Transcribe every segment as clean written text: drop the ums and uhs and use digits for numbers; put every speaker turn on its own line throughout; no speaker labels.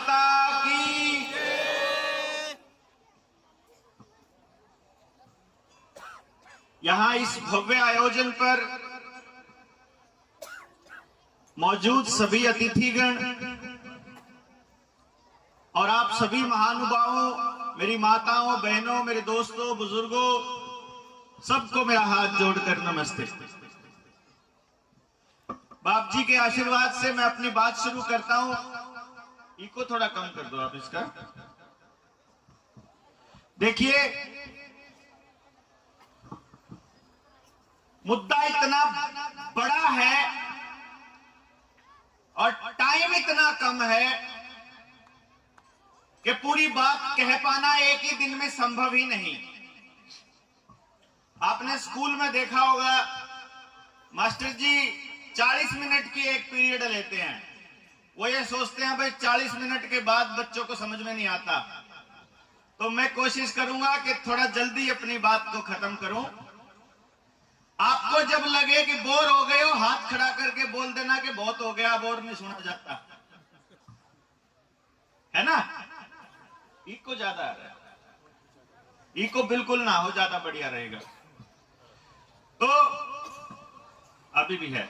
माता की। यहां इस भव्य आयोजन पर मौजूद सभी अतिथिगण और आप सभी महानुभावों, मेरी माताओं, बहनों, मेरे दोस्तों, बुजुर्गों, सबको मेरा हाथ जोड़कर नमस्ते। बाप जी के आशीर्वाद से मैं अपनी बात शुरू करता हूं। इको थोड़ा कम कर दो आप इसका। देखिए, मुद्दा इतना बड़ा है और टाइम इतना कम है कि पूरी बात कह पाना एक ही दिन में संभव ही नहीं। आपने स्कूल में देखा होगा, मास्टर जी 40 मिनट की एक पीरियड लेते हैं। वो ये सोचते हैं भाई 40 मिनट के बाद बच्चों को समझ में नहीं आता, तो मैं कोशिश करूंगा कि थोड़ा जल्दी अपनी बात को खत्म करूं। आपको जब लगे कि बोर हो गए हो, हाथ खड़ा करके बोल देना कि बहुत हो गया, बोर नहीं सुना जाता, है ना। इको ज्यादा आ रहा है, इको बिल्कुल ना हो, ज्यादा बढ़िया रहेगा। तो अभी भी है।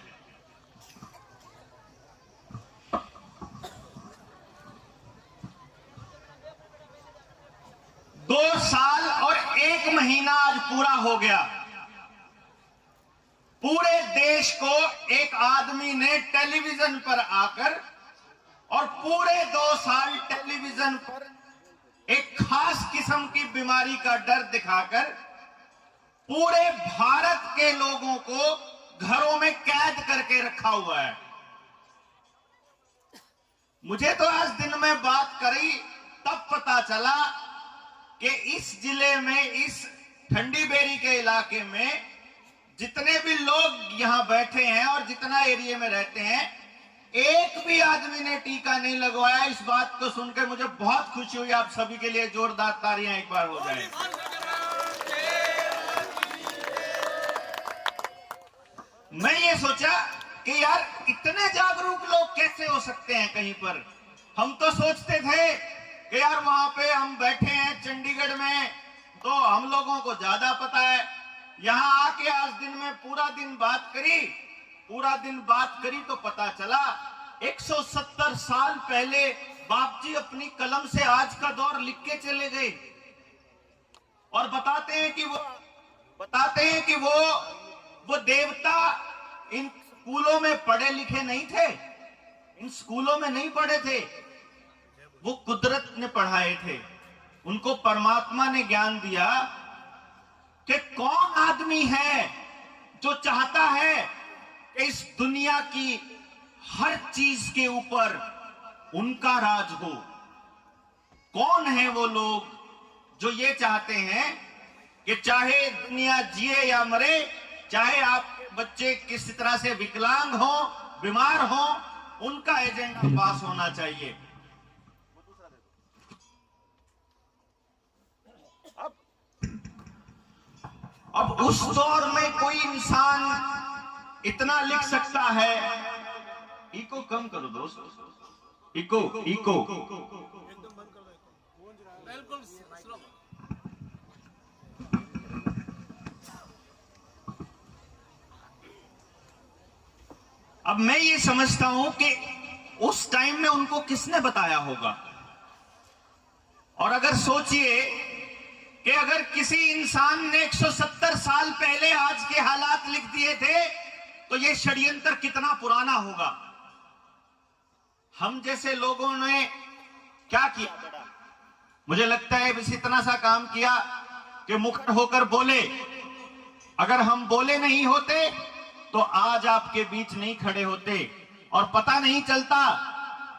दो साल और 1 महीना आज पूरा हो गया। पूरे देश को एक आदमी ने टेलीविजन पर आकर और पूरे 2 साल टेलीविजन पर एक खास किस्म की बीमारी का डर दिखाकर पूरे भारत के लोगों को घरों में कैद करके रखा हुआ है। मुझे तो आज दिन में बात करी तब पता चला कि इस जिले में, इस ठंडी बेरी के इलाके में जितने भी लोग यहां बैठे हैं और जितना एरिया में रहते हैं, एक भी आदमी ने टीका नहीं लगवाया। इस बात को सुनकर मुझे बहुत खुशी हुई। आप सभी के लिए जोरदार तालियां एक बार हो जाए। मैं ये सोचा कि यार इतने जागरूक लोग कैसे हो सकते हैं कहीं पर। हम तो सोचते थे कि यार वहां पे हम बैठे हैं चंडीगढ़ में तो हम लोगों को ज्यादा पता है। यहां आके आज दिन में पूरा दिन बात करी तो पता चला 170 साल पहले बाप जी अपनी कलम से आज का दौर लिख के चले गए और बताते हैं कि वो देवता इन स्कूलों में पढ़े लिखे नहीं थे, इन स्कूलों में नहीं पढ़े थे, वो कुदरत ने पढ़ाए थे। उनको परमात्मा ने ज्ञान दिया कि कौन आदमी है जो चाहता है कि इस दुनिया की हर चीज के ऊपर उनका राज हो। कौन है वो लोग जो ये चाहते हैं कि चाहे दुनिया जिए या मरे, चाहे आपके बच्चे किसी तरह से विकलांग हो, बीमार हो, उनका एजेंडा पास होना चाहिए। अब उस दौर में कोई इंसान इतना लिख सकता है। इको कम करो दोस्तों, इको अब मैं ये समझता हूं कि उस टाइम में उनको किसने बताया होगा। और अगर सोचिए कि अगर किसी इंसान ने 170 साल पहले आज के हालात लिख दिए थे तो ये षड्यंत्र कितना पुराना होगा। हम जैसे लोगों ने क्या किया, मुझे लगता है बस इतना सा काम किया कि मुखर होकर बोले। अगर हम बोले नहीं होते तो आज आपके बीच नहीं खड़े होते और पता नहीं चलता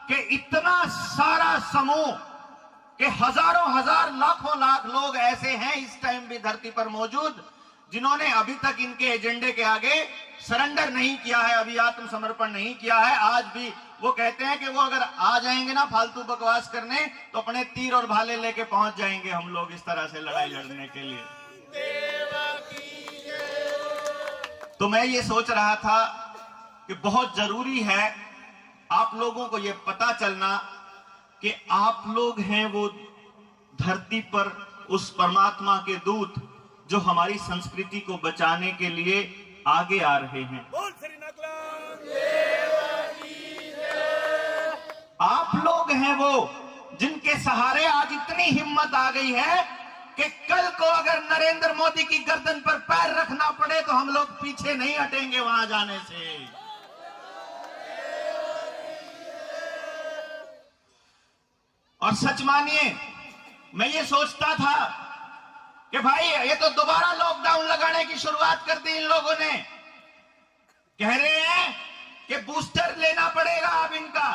कि इतना सारा समूह कि हजारों हजार लाखों लाख लोग ऐसे हैं इस टाइम भी धरती पर मौजूद जिन्होंने अभी तक इनके एजेंडे के आगे सरेंडर नहीं किया है, अभी आत्मसमर्पण नहीं किया है। आज भी वो कहते हैं कि वो अगर आ जाएंगे ना फालतू बकवास करने तो अपने तीर और भाले लेके पहुंच जाएंगे हम लोग इस तरह से लड़ाई लड़ने के लिए। तो मैं ये सोच रहा था कि बहुत जरूरी है आप लोगों को ये पता चलना कि आप लोग हैं वो धरती पर उस परमात्मा के दूत जो हमारी संस्कृति को बचाने के लिए आगे आ रहे हैं। आप लोग हैं वो जिनके सहारे आज इतनी हिम्मत आ गई है कि कल को अगर नरेंद्र मोदी की गर्दन पर पैर रखना पड़े तो हम लोग पीछे नहीं हटेंगे वहां जाने से। और सच मानिए, मैं ये सोचता था कि भाई ये तो दोबारा लॉकडाउन लगाने की शुरुआत कर दी इन लोगों ने। कह रहे हैं कि बूस्टर लेना पड़ेगा अब इनका।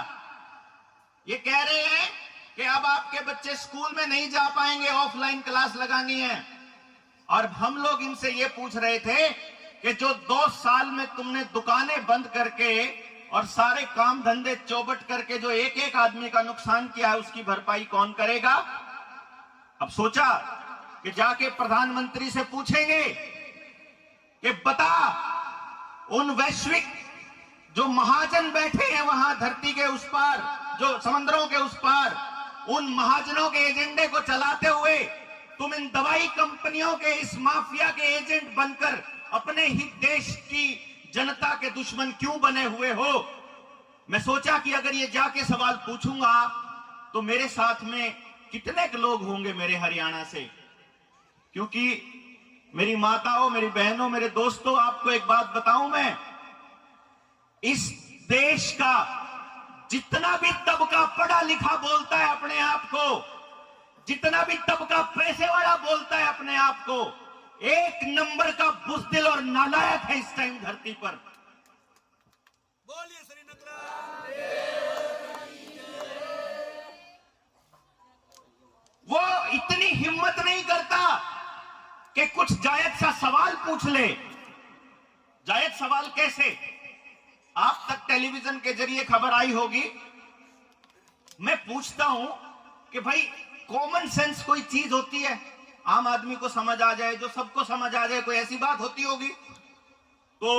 ये कह रहे हैं कि अब आपके बच्चे स्कूल में नहीं जा पाएंगे, ऑफलाइन क्लास लगानी है। और हम लोग इनसे ये पूछ रहे थे कि जो 2 साल में तुमने दुकानें बंद करके और सारे काम धंधे चौपट करके जो एक एक आदमी का नुकसान किया है, उसकी भरपाई कौन करेगा? अब सोचा कि जाके प्रधानमंत्री से पूछेंगे कि बता, उन वैश्विक जो महाजन बैठे हैं वहां धरती के उस पार, जो समंदरों के उस पार, उन महाजनों के एजेंडे को चलाते हुए तुम इन दवाई कंपनियों के इस माफिया के एजेंट बनकर अपने ही देश की जनता के दुश्मन क्यों बने हुए हो? मैं सोचा कि अगर ये जाके सवाल पूछूंगा तो मेरे साथ में कितने लोग होंगे मेरे हरियाणा से। क्योंकि मेरी माताओं, मेरी बहनों, मेरे दोस्तों, आपको एक बात बताऊं, मैं इस देश का जितना भी तबका पढ़ा लिखा बोलता है अपने आप को, जितना भी तबका पैसे वाला बोलता है अपने आप को, 1 नंबर का बुज़दिल और नालायक है इस टाइम धरती पर।
बोलिए श्री नकला।
वो इतनी हिम्मत नहीं करता कि कुछ जायज सा सवाल पूछ ले। जायज सवाल कैसे? आप तक टेलीविजन के जरिए खबर आई होगी। मैं पूछता हूं कि भाई कॉमन सेंस कोई चीज होती है, आम आदमी को समझ आ जाए, जो सबको समझ आ जाए, कोई ऐसी बात होती होगी? तो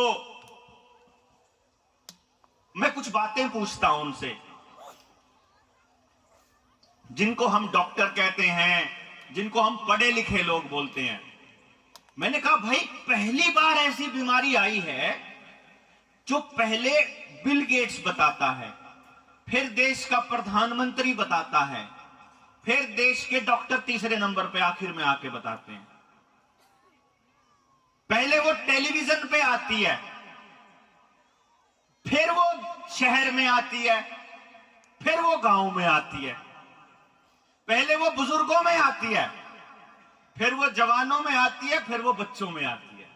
मैं कुछ बातें पूछता हूं उनसे, जिनको हम डॉक्टर कहते हैं, जिनको हम पढ़े लिखे लोग बोलते हैं। मैंने कहा भाई पहली बार ऐसी बीमारी आई है जो पहले बिल गेट्स बताता है, फिर देश का प्रधानमंत्री बताता है, फिर देश के डॉक्टर तीसरे नंबर पे आखिर में आके बताते हैं। पहले वो टेलीविजन पे आती है, फिर वो शहर में आती है, फिर वो गांव में आती है। पहले वो बुजुर्गों में आती है, फिर वो जवानों में आती है, फिर वो बच्चों में आती है।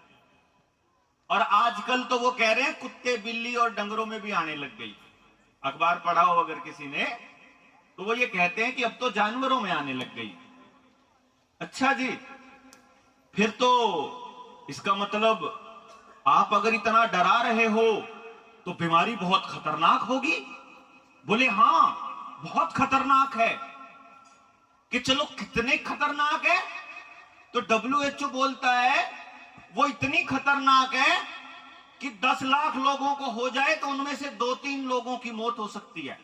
और आजकल तो वो कह रहे हैं कुत्ते, बिल्ली और डंगरों में भी आने लग गई। अखबार पढ़ा हो अगर किसी ने, तो वो ये कहते हैं कि अब तो जानवरों में आने लग गई। अच्छा जी, फिर तो इसका मतलब आप अगर इतना डरा रहे हो तो बीमारी बहुत खतरनाक होगी। बोले हां, बहुत खतरनाक है। कि चलो कितने खतरनाक है? तो WHO बोलता है वो इतनी खतरनाक है कि 10 लाख लोगों को हो जाए तो उनमें से 2-3 लोगों की मौत हो सकती है।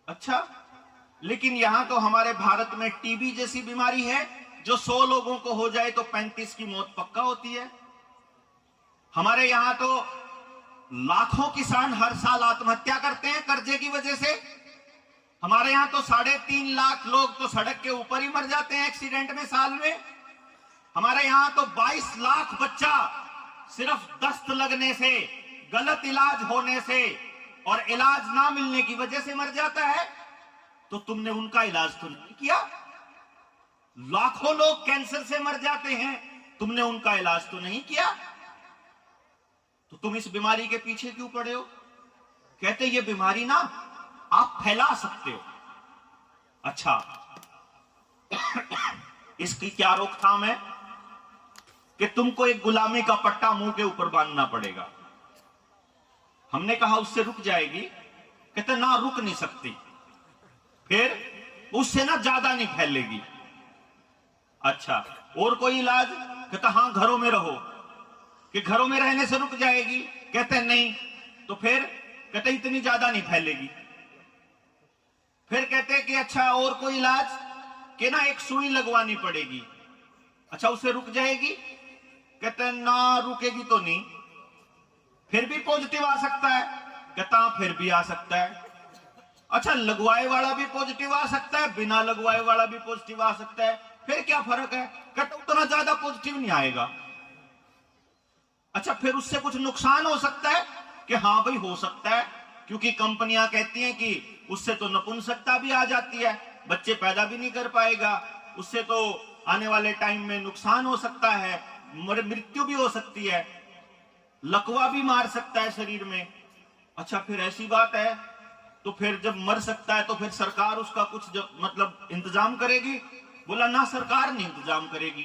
अच्छा, लेकिन यहां तो हमारे भारत में टीबी जैसी बीमारी है जो 100 लोगों को हो जाए तो 35 की मौत पक्का होती है। हमारे यहां तो लाखों किसान हर साल आत्महत्या करते हैं कर्जे की वजह से। हमारे यहां तो 3.5 लाख लोग तो सड़क के ऊपर ही मर जाते हैं एक्सीडेंट में साल में। हमारे यहां तो 22 लाख बच्चा सिर्फ दस्त लगने से, गलत इलाज होने से और इलाज ना मिलने की वजह से मर जाता है। तो तुमने उनका इलाज तो नहीं किया। लाखों लोग कैंसर से मर जाते हैं, तुमने उनका इलाज तो नहीं किया। तो तुम इस बीमारी के पीछे क्यों पड़े हो? कहते ये बीमारी ना आप फैला सकते हो। अच्छा, इसकी क्या रोकथाम है? कि तुमको एक गुलामी का पट्टा मुंह के ऊपर बांधना पड़ेगा। हमने कहा उससे रुक जाएगी? कहते ना, रुक नहीं सकती। फिर उससे ना ज्यादा नहीं फैलेगी। अच्छा, और कोई इलाज? कहता हां, घरों में रहो। कि घरों में रहने से रुक जाएगी? कहते नहीं। तो फिर? कहते इतनी ज्यादा नहीं फैलेगी। फिर कहते हैं कि अच्छा और कोई इलाज, कि ना एक सुई लगवानी पड़ेगी। अच्छा उससे रुक जाएगी? कहते हैं ना रुकेगी तो नहीं। फिर भी पॉजिटिव आ सकता है? कहता फिर भी आ सकता है। अच्छा लगवाए वाला भी पॉजिटिव आ सकता है, बिना लगवाए वाला भी पॉजिटिव आ सकता है, फिर क्या फर्क है? कहता उतना ज्यादा पॉजिटिव नहीं आएगा। अच्छा फिर उससे कुछ नुकसान हो सकता है? कि हाँ भाई हो सकता है, क्योंकि कंपनियां कहती हैं कि उससे तो नपुंसकता भी आ जाती है, बच्चे पैदा भी नहीं कर पाएगा, उससे तो आने वाले टाइम में नुकसान हो सकता है, मृत्यु भी हो सकती है, लकवा भी मार सकता है शरीर में। अच्छा फिर ऐसी बात है तो फिर जब मर सकता है तो फिर सरकार उसका कुछ मतलब इंतजाम करेगी? बोला ना सरकार नहीं इंतजाम करेगी।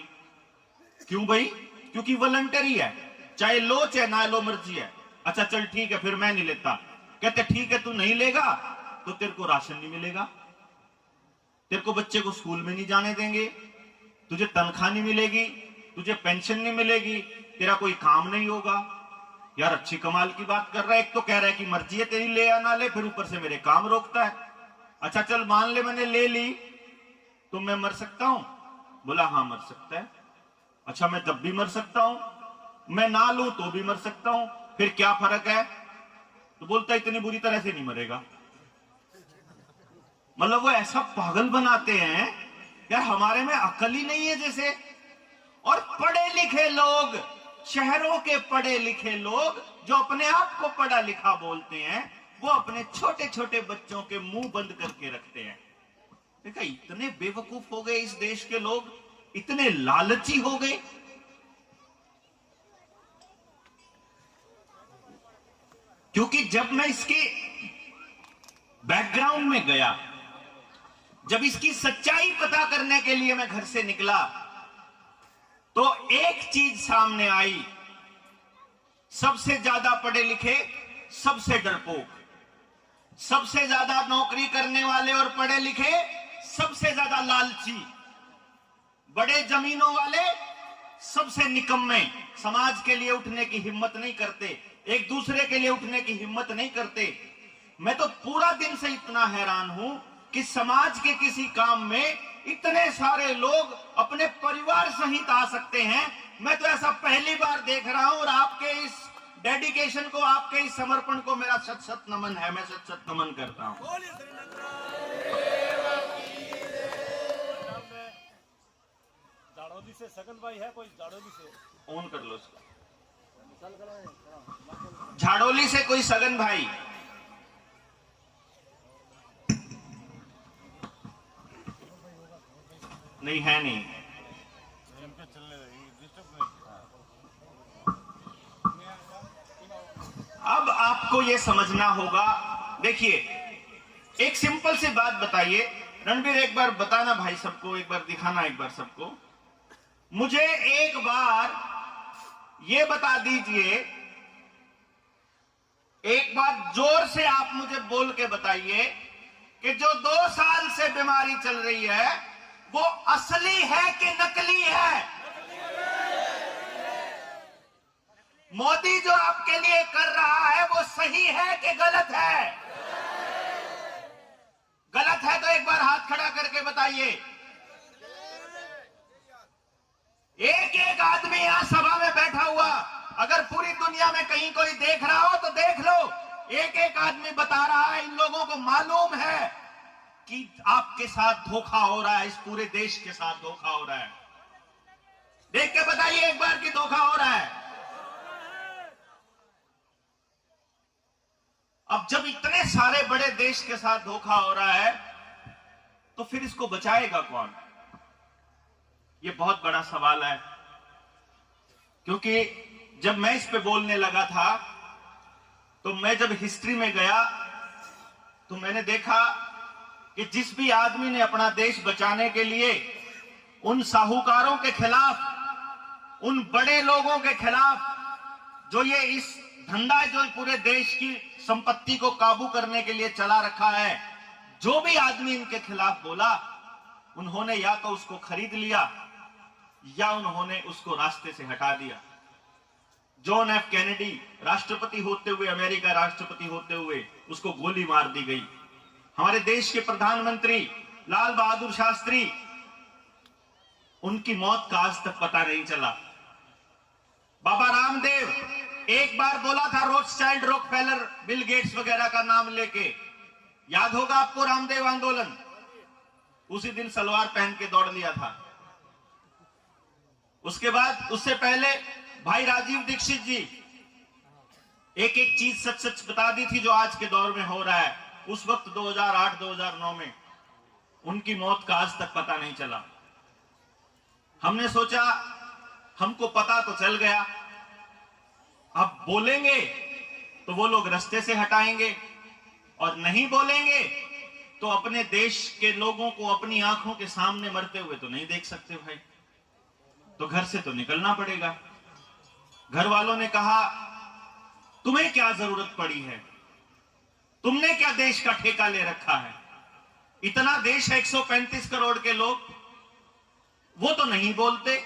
क्यों भाई? क्योंकि वॉलंटरी है, चाहे लो चाहे ना लो मर्जी है। अच्छा चल ठीक है फिर मैं नहीं लेता। कहते ठीक है तू नहीं लेगा तो तेरे को राशन नहीं मिलेगा, तेरे को बच्चे को स्कूल में नहीं जाने देंगे, तुझे तनख्वाह नहीं मिलेगी, तुझे पेंशन नहीं मिलेगी, तेरा कोई काम नहीं होगा। यार अच्छी कमाल की बात कर रहा है, एक तो कह रहा है कि मर्जी है तेरी ले या ना ले, फिर ऊपर से मेरे काम रोकता है। अच्छा चल मान ले मैंने ले ली तो मैं मर सकता हूं? बोला हाँ मर सकता है। अच्छा मैं जब भी मर सकता हूं, मैं ना लूं तो भी मर सकता हूं, फिर क्या फर्क है? तो बोलता इतनी बुरी तरह से नहीं मरेगा। मतलब वो ऐसा पागल बनाते हैं यार, हमारे में अकल ही नहीं है जैसे। और पढ़े लिखे लोग, शहरों के पढ़े लिखे लोग जो अपने आप को पढ़ा लिखा बोलते हैं, वो अपने छोटे छोटे बच्चों के मुंह बंद करके रखते हैं। देखा इतने बेवकूफ हो गए इस देश के लोग, इतने लालची हो गए। क्योंकि जब मैं इसके बैकग्राउंड में गया, जब इसकी सच्चाई पता करने के लिए मैं घर से निकला, तो एक चीज सामने आई, सबसे ज्यादा पढ़े लिखे सबसे डरपोक, सबसे ज्यादा नौकरी करने वाले और पढ़े लिखे सबसे ज्यादा लालची, बड़े जमीनों वाले सबसे निकम्मे, समाज के लिए उठने की हिम्मत नहीं करते, एक दूसरे के लिए उठने की हिम्मत नहीं करते। मैं तो पूरा दिन से इतना हैरान हूं कि समाज के किसी काम में इतने सारे लोग अपने परिवार सहित आ सकते हैं। मैं तो ऐसा पहली बार देख रहा हूं, और आपके इस डेडिकेशन को, आपके इस समर्पण को मेरा शत शत नमन है, मैं शत शत नमन करता हूं।
झाड़ोली से सगन भाई है कोई? झाड़ोली से
ऑन कर लो उसका। झाड़ोली से कोई सगन भाई? नहीं है, नहीं। अब आपको यह समझना होगा, देखिए एक सिंपल सी बात बताइए रणबीर, एक बार बताना भाई सबको, एक बार दिखाना एक बार सबको, मुझे एक बार ये बता दीजिए, एक बार जोर से आप मुझे बोल के बताइए कि जो 2 साल से बीमारी चल रही है वो असली है कि नकली है? मोदी जो आपके लिए कर रहा है वो सही है कि गलत है? गलत है तो एक बार हाथ खड़ा करके बताइए। एक एक आदमी यहां सभा में बैठा हुआ, अगर पूरी दुनिया में कहीं कोई देख रहा हो तो देख लो, एक एक आदमी बता रहा है, इन लोगों को मालूम है कि आपके साथ धोखा हो रहा है, इस पूरे देश के साथ धोखा हो रहा है। देख के बताइए एक बार कि धोखा हो रहा है। अब जब इतने सारे बड़े देश के साथ धोखा हो रहा है तो फिर इसको बचाएगा कौन? ये बहुत बड़ा सवाल है। क्योंकि जब मैं इस पे बोलने लगा था तो मैं जब हिस्ट्री में गया तो मैंने देखा कि जिस भी आदमी ने अपना देश बचाने के लिए उन साहूकारों के खिलाफ, उन बड़े लोगों के खिलाफ जो ये इस धंधा जो पूरे देश की संपत्ति को काबू करने के लिए चला रखा है, जो भी आदमी इनके खिलाफ बोला, उन्होंने या तो उसको खरीद लिया या उन्होंने उसको रास्ते से हटा दिया। जॉन एफ कैनेडी राष्ट्रपति होते हुए, अमेरिका राष्ट्रपति होते हुए उसको गोली मार दी गई। हमारे देश के प्रधानमंत्री लाल बहादुर शास्त्री, उनकी मौत का आज तक पता नहीं चला। बाबा रामदेव एक बार बोला था रोथस्चाइल्ड, रॉकफेलर, बिल गेट्स वगैरह का नाम लेके, याद होगा आपको रामदेव आंदोलन। उसी दिन सलवार पहन के दौड़ लिया था। उसके बाद उससे पहले भाई राजीव दीक्षित जी एक एक चीज सच सच बता दी थी जो आज के दौर में हो रहा है। उस वक्त 2008-2009 में उनकी मौत का आज तक पता नहीं चला। हमने सोचा हमको पता तो चल गया, अब बोलेंगे तो वो लोग रास्ते से हटाएंगे और नहीं बोलेंगे तो अपने देश के लोगों को अपनी आंखों के सामने मरते हुए तो नहीं देख सकते भाई, तो घर से तो निकलना पड़ेगा। घर वालों ने कहा तुम्हें क्या जरूरत पड़ी है, तुमने क्या देश का ठेका ले रखा है, इतना देश है 135 करोड़ के लोग, वो तो नहीं बोलते।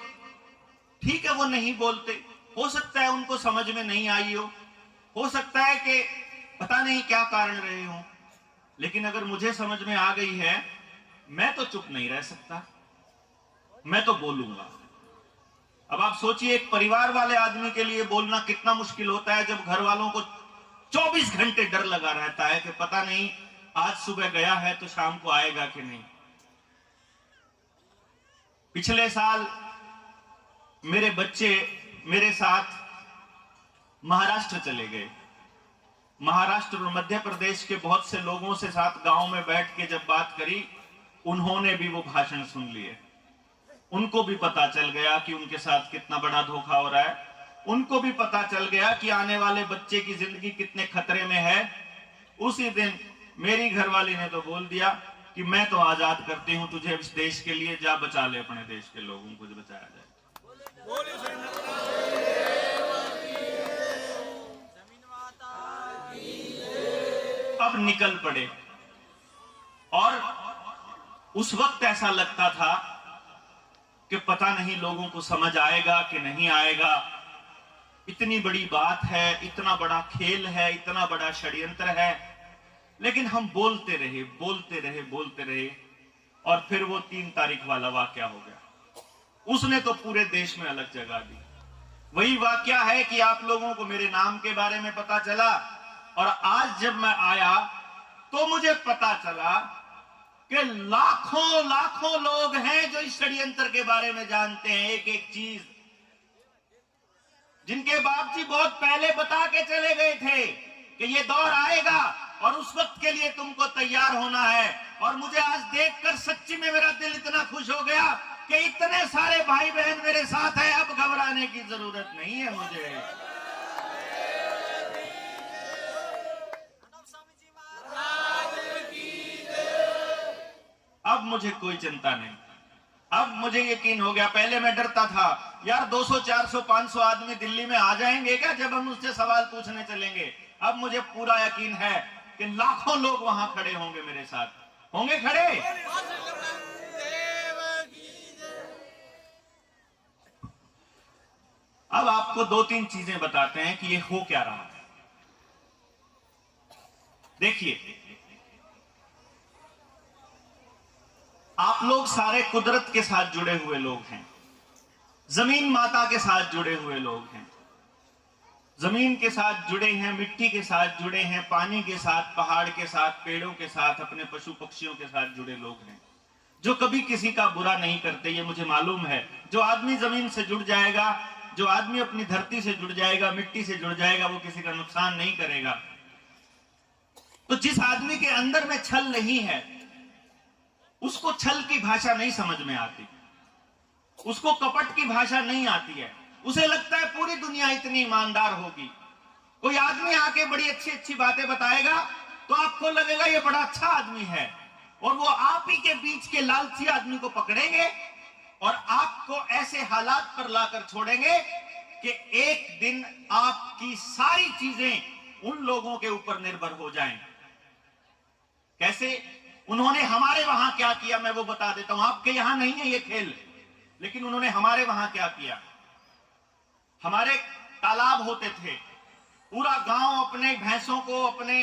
ठीक है, वो नहीं बोलते, हो सकता है उनको समझ में नहीं आई हो सकता है कि पता नहीं क्या कारण रहे हो, लेकिन अगर मुझे समझ में आ गई है, मैं तो चुप नहीं रह सकता, मैं तो बोलूंगा। अब आप सोचिए एक परिवार वाले आदमी के लिए बोलना कितना मुश्किल होता है, जब घर वालों को 24 घंटे डर लगा रहता है कि पता नहीं आज सुबह गया है तो शाम को आएगा कि नहीं। पिछले साल मेरे बच्चे मेरे साथ महाराष्ट्र चले गए। महाराष्ट्र और मध्य प्रदेश के बहुत से लोगों से साथ गांव में बैठ के जब बात करी, उन्होंने भी वो भाषण सुन लिए। उनको भी पता चल गया कि उनके साथ कितना बड़ा धोखा हो रहा है। उनको भी पता चल गया कि आने वाले बच्चे की जिंदगी कितने खतरे में है। उसी दिन मेरी घरवाली ने तो बोल दिया कि मैं तो आजाद करती हूं तुझे इस देश के लिए, जा बचा ले अपने देश के लोगों को, जो बचाया जाए। अब निकल पड़े। और उस वक्त ऐसा लगता था कि पता नहीं लोगों को समझ आएगा कि नहीं आएगा। इतनी बड़ी बात है, इतना बड़ा खेल है, इतना बड़ा षड्यंत्र है, लेकिन हम बोलते रहे बोलते रहे बोलते रहे। और फिर वो 3 तारीख वाला वाकया हो गया, उसने तो पूरे देश में अलग जगह दी। वही वाकया है कि आप लोगों को मेरे नाम के बारे में पता चला, और आज जब मैं आया तो मुझे पता चला कि लाखों लाखों लोग हैं जो इस षड्यंत्र के बारे में जानते हैं, एक एक चीज, जिनके बाप जी बहुत पहले बता के चले गए थे कि ये दौर आएगा और उस वक्त के लिए तुमको तैयार होना है। और मुझे आज देखकर सच्ची में मेरा दिल इतना खुश हो गया कि इतने सारे भाई बहन मेरे साथ हैं, अब घबराने की जरूरत नहीं है मुझे। अब मुझे कोई चिंता नहीं, अब मुझे यकीन हो गया। पहले मैं डरता था यार 200, 400, 500 आदमी दिल्ली में आ जाएंगे क्या जब हम उससे सवाल पूछने चलेंगे। अब मुझे पूरा यकीन है कि लाखों लोग वहां खड़े होंगे, मेरे साथ होंगे खड़े। अब आपको 2-3 चीजें बताते हैं कि ये हो क्या रहा है। देखिए, आप लोग सारे कुदरत के साथ जुड़े हुए लोग हैं, जमीन माता के साथ जुड़े हुए लोग हैं, जमीन के साथ जुड़े हैं, मिट्टी के साथ जुड़े हैं, पानी के साथ, पहाड़ के साथ, पेड़ों के साथ, अपने पशु पक्षियों के साथ जुड़े लोग हैं, जो कभी किसी का बुरा नहीं करते। ये मुझे मालूम है। जो आदमी जमीन से जुड़ जाएगा, जो आदमी अपनी धरती से जुड़ जाएगा, मिट्टी से जुड़ जाएगा, वो किसी का नुकसान नहीं करेगा। तो जिस आदमी के अंदर में छल नहीं है, उसको छल की भाषा नहीं समझ में आती, उसको कपट की भाषा नहीं आती है। उसे लगता है पूरी दुनिया इतनी ईमानदार होगी। कोई आदमी आके बड़ी अच्छी अच्छी बातें बताएगा तो आपको लगेगा ये बड़ा अच्छा आदमी है, और वो आप ही के बीच के लालची आदमी को पकड़ेंगे और आपको ऐसे हालात पर लाकर छोड़ेंगे कि एक दिन आपकी सारी चीजें उन लोगों के ऊपर निर्भर हो जाएं। कैसे? उन्होंने हमारे वहां क्या किया मैं वो बता देता हूं। आपके यहां नहीं है ये खेल, लेकिन उन्होंने हमारे वहां क्या किया। हमारे तालाब होते थे, पूरा गांव अपने भैंसों को, अपने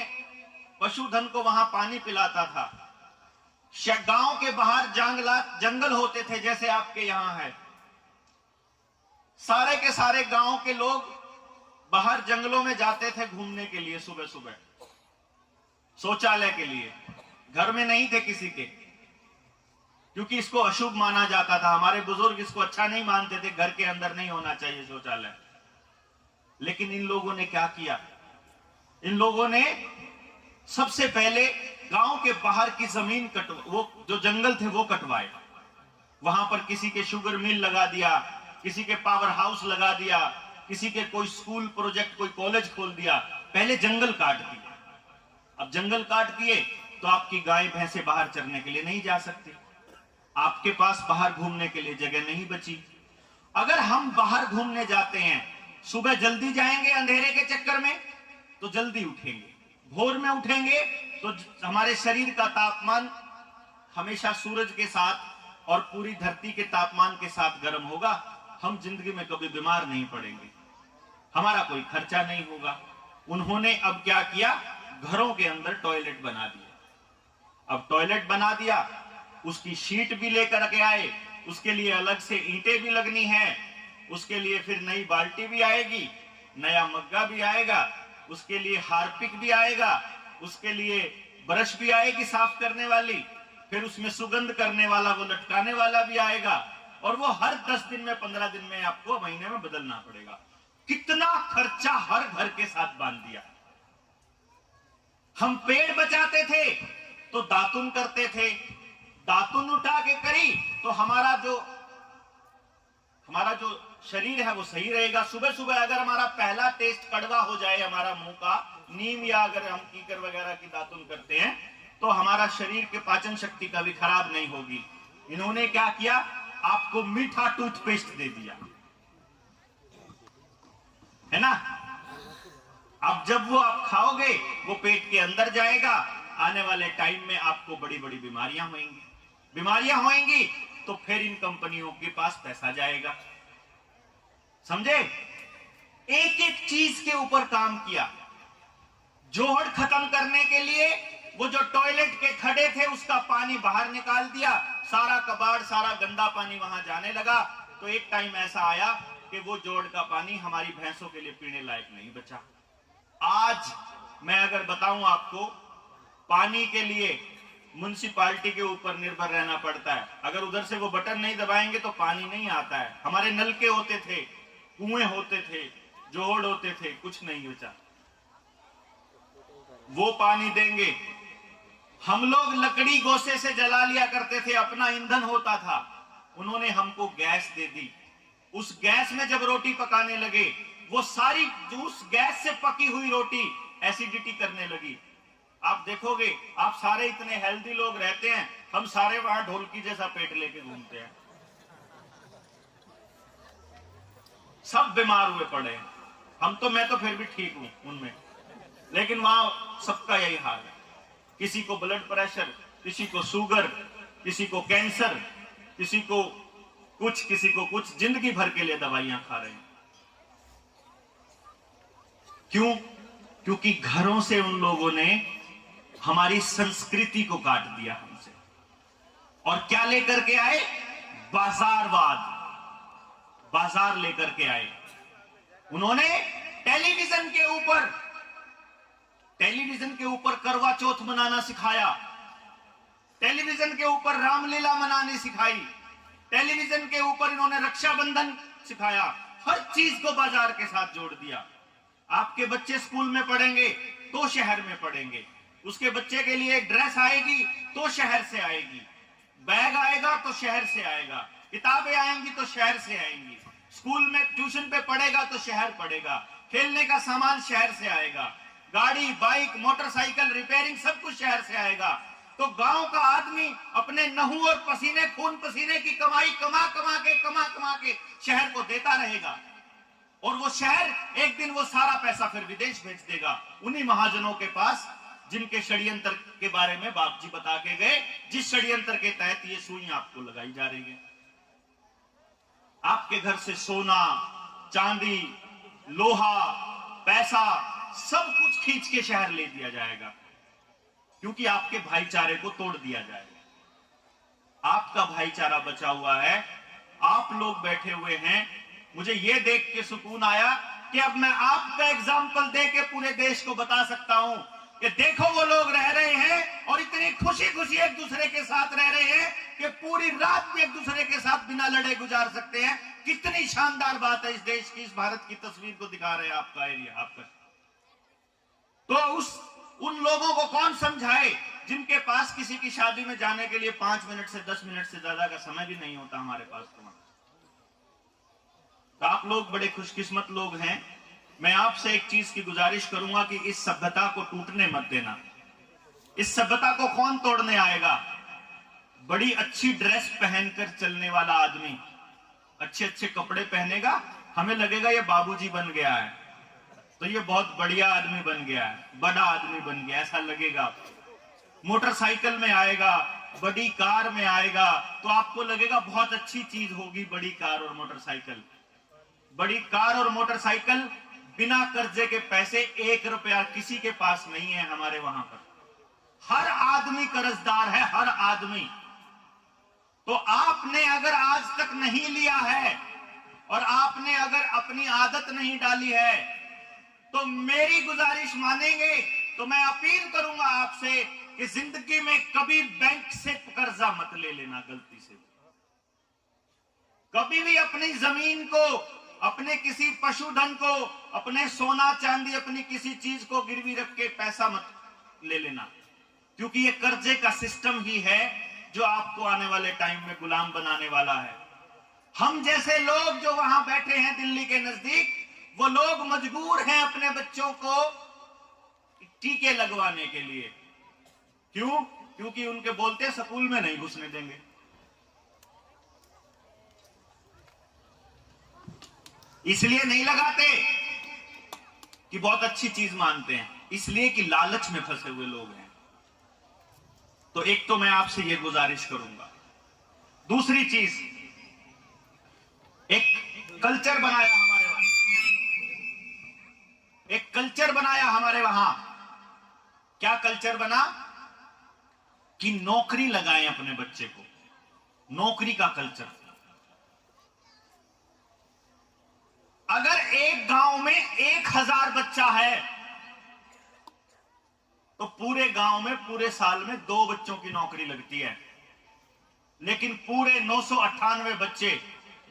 पशुधन को वहां पानी पिलाता था। गांव के बाहर जंगल होते थे, जैसे आपके यहां है। सारे के सारे गांव के लोग बाहर जंगलों में जाते थे घूमने के लिए सुबह सुबह, शौचालय के लिए। घर में नहीं थे किसी के, क्योंकि इसको अशुभ माना जाता था। हमारे बुजुर्ग इसको अच्छा नहीं मानते थे, घर के अंदर नहीं होना चाहिए शौचालय। लेकिन इन लोगों ने क्या किया, इन लोगों ने सबसे पहले गांव के बाहर की जमीन वो जो जंगल थे वो कटवाए। वहां पर किसी के शुगर मिल लगा दिया, किसी के पावर हाउस लगा दिया, किसी के कोई स्कूल प्रोजेक्ट, कोई कॉलेज खोल दिया। पहले जंगल काट दिए। अब जंगल काट दिए तो आपकी गाय भैंसे बाहर चरने के लिए नहीं जा सकती, आपके पास बाहर घूमने के लिए जगह नहीं बची। अगर हम बाहर घूमने जाते हैं, सुबह जल्दी जाएंगे अंधेरे के चक्कर में तो जल्दी उठेंगे, भोर में उठेंगे तो हमारे शरीर का तापमान हमेशा सूरज के साथ और पूरी धरती के तापमान के साथ गर्म होगा। हम जिंदगी में कभी बीमार नहीं पड़ेंगे, हमारा कोई खर्चा नहीं होगा। उन्होंने अब क्या किया, घरों के अंदर टॉयलेट बना दिया। अब टॉयलेट बना दिया, उसकी शीट भी लेकर के आए, उसके लिए अलग से ईंटें भी लगनी है, उसके लिए फिर नई बाल्टी भी आएगी, नया मग्गा भी आएगा, उसके लिए हार्पिक भी आएगा, उसके लिए ब्रश भी आएगी साफ करने वाली, फिर उसमें सुगंध करने वाला वो लटकाने वाला भी आएगा, और वो हर 10 दिन में 15 दिन में आपको महीने में बदलना पड़ेगा। कितना खर्चा हर घर के साथ बांध दिया। हम पेड़ बचाते थे तो दातुन करते थे, दातुन उठा के करी तो हमारा जो शरीर है वो सही रहेगा। सुबह सुबह अगर हमारा पहला टेस्ट कड़वा हो जाए हमारा मुंह का, नीम या अगर हम कीकर वगैरह की दातुन करते हैं तो हमारा शरीर के पाचन शक्ति का भी खराब नहीं होगी। इन्होंने क्या किया, आपको मीठा टूथपेस्ट दे दिया, है ना। अब जब वो आप खाओगे वो पेट के अंदर जाएगा, आने वाले टाइम में आपको बड़ी बड़ी बीमारियां होंगी तो फिर इन कंपनियों के पास पैसा जाएगा। समझे, एक एक चीज के ऊपर काम किया। जोहड़ खत्म करने के लिए वो जो टॉयलेट के खड्डे थे उसका पानी बाहर निकाल दिया, सारा कबाड़ सारा गंदा पानी वहां जाने लगा। तो एक टाइम ऐसा आया कि वो जोड़ का पानी हमारी भैंसों के लिए पीने लायक नहीं बचा। आज मैं अगर बताऊं आपको, पानी के लिए म्युनिसिपालिटी के ऊपर निर्भर रहना पड़ता है। अगर उधर से वो बटन नहीं दबाएंगे तो पानी नहीं आता है। हमारे नलके होते थे, कुएं होते थे, जोड़ होते थे, कुछ नहीं बचा। वो पानी देंगे। हम लोग लकड़ी गोसे से जला लिया करते थे, अपना ईंधन होता था। उन्होंने हमको गैस दे दी। उस गैस में जब रोटी पकाने लगे, वो सारी उस गैस से पकी हुई रोटी एसिडिटी करने लगी। आप देखोगे, आप सारे इतने हेल्दी लोग रहते हैं, हम सारे वहां ढोलकी जैसा पेट लेके घूमते हैं, सब बीमार हुए पड़े हैं। मैं तो फिर भी ठीक हूं उनमें, लेकिन वहां सबका यही हाल है। किसी को ब्लड प्रेशर, किसी को शुगर, किसी को कैंसर, किसी को कुछ, जिंदगी भर के लिए दवाइयां खा रहे हैं। क्यों? क्योंकि घरों से उन लोगों ने हमारी संस्कृति को काट दिया हमसे। और क्या लेकर के आए? बाजारवाद, बाजार लेकर के आए। उन्होंने टेलीविजन के ऊपर करवा चौथ मनाना सिखाया, टेलीविजन के ऊपर रामलीला मनानी सिखाई, टेलीविजन के ऊपर इन्होंने रक्षाबंधन सिखाया। हर चीज को बाजार के साथ जोड़ दिया। आपके बच्चे स्कूल में पढ़ेंगे तो शहर में पढ़ेंगे, उसके बच्चे के लिए ड्रेस आएगी तो शहर से आएगी, बैग आएगा तो शहर से आएगा, किताबें आएंगी तो शहर से आएंगी, स्कूल में ट्यूशन पे पढ़ेगा तो शहर पढ़ेगा, खेलने का सामान शहर से आएगा, गाड़ी बाइक मोटरसाइकिल रिपेयरिंग सब कुछ शहर से आएगा। तो गांव का आदमी अपने नहू और पसीने खून पसीने की कमाई कमा कमा के शहर को देता रहेगा। और वो शहर एक दिन वो सारा पैसा फिर विदेश भेज देगा उन्हीं महाजनों के पास जिनके षड्यंत्र के बारे में बाप जी बता के गए, जिस षड्यंत्र के तहत ये सुई आपको लगाई जा रही है। आपके घर से सोना चांदी लोहा पैसा सब कुछ खींच के शहर ले दिया जाएगा। क्योंकि आपके भाईचारे को तोड़ दिया जाएगा। आपका भाईचारा बचा हुआ है, आप लोग बैठे हुए हैं। मुझे यह देख के सुकून आया कि अब मैं आपका एग्जाम्पल दे के पूरे देश को बता सकता हूं कि देखो वो लोग रह रहे हैं और इतनी खुशी खुशी एक दूसरे के साथ रह रहे हैं कि पूरी रात भी एक दूसरे के साथ बिना लड़े गुजार सकते हैं। कितनी शानदार बात है इस देश की, इस भारत की तस्वीर को दिखा रहे हैं आपका एरिया, आपका। तो उन लोगों को कौन समझाए जिनके पास किसी की शादी में जाने के लिए 5 मिनट से 10 मिनट से ज्यादा का समय भी नहीं होता हमारे पास। तो आप लोग बड़े खुशकिस्मत लोग हैं। मैं आपसे एक चीज की गुजारिश करूंगा कि इस सभ्यता को टूटने मत देना। इस सभ्यता को कौन तोड़ने आएगा? बड़ी अच्छी ड्रेस पहनकर चलने वाला आदमी अच्छे अच्छे कपड़े पहनेगा, हमें लगेगा ये बाबूजी बन गया है, तो ये बहुत बढ़िया आदमी बन गया है, बड़ा आदमी बन गया, ऐसा लगेगा। मोटरसाइकिल में आएगा, बड़ी कार में आएगा, तो आपको लगेगा बहुत अच्छी चीज होगी बड़ी कार और मोटरसाइकिल। बड़ी कार और मोटरसाइकिल बिना कर्जे के पैसे 1 रुपया किसी के पास नहीं है हमारे वहां पर। हर आदमी कर्जदार है, हर आदमी। तो आपने अगर आज तक नहीं लिया है और आपने अगर अपनी आदत नहीं डाली है, तो मेरी गुजारिश मानेंगे तो मैं अपील करूंगा आपसे कि जिंदगी में कभी बैंक से कर्जा मत ले लेना गलती से। कभी भी अपनी जमीन को, अपने किसी पशुधन को, अपने सोना चांदी, अपनी किसी चीज को गिरवी रख के पैसा मत ले लेना, क्योंकि ये कर्जे का सिस्टम ही है जो आपको आने वाले टाइम में गुलाम बनाने वाला है। हम जैसे लोग जो वहां बैठे हैं दिल्ली के नजदीक, वो लोग मजबूर हैं अपने बच्चों को टीके लगवाने के लिए। क्यों? क्योंकि उनके बोलते स्कूल में नहीं घुसने देंगे। इसलिए नहीं लगाते कि बहुत अच्छी चीज मानते हैं, इसलिए कि लालच में फंसे हुए लोग हैं। तो एक तो मैं आपसे यह गुजारिश करूंगा। दूसरी चीज, एक कल्चर बनाया हमारे वहां, एक कल्चर बनाया हमारे वहां। क्या कल्चर बना? कि नौकरी लगाएं अपने बच्चे को, नौकरी का कल्चर। अगर एक गांव में 1000 बच्चा है तो पूरे गांव में पूरे साल में 2 बच्चों की नौकरी लगती है, लेकिन पूरे 998 बच्चे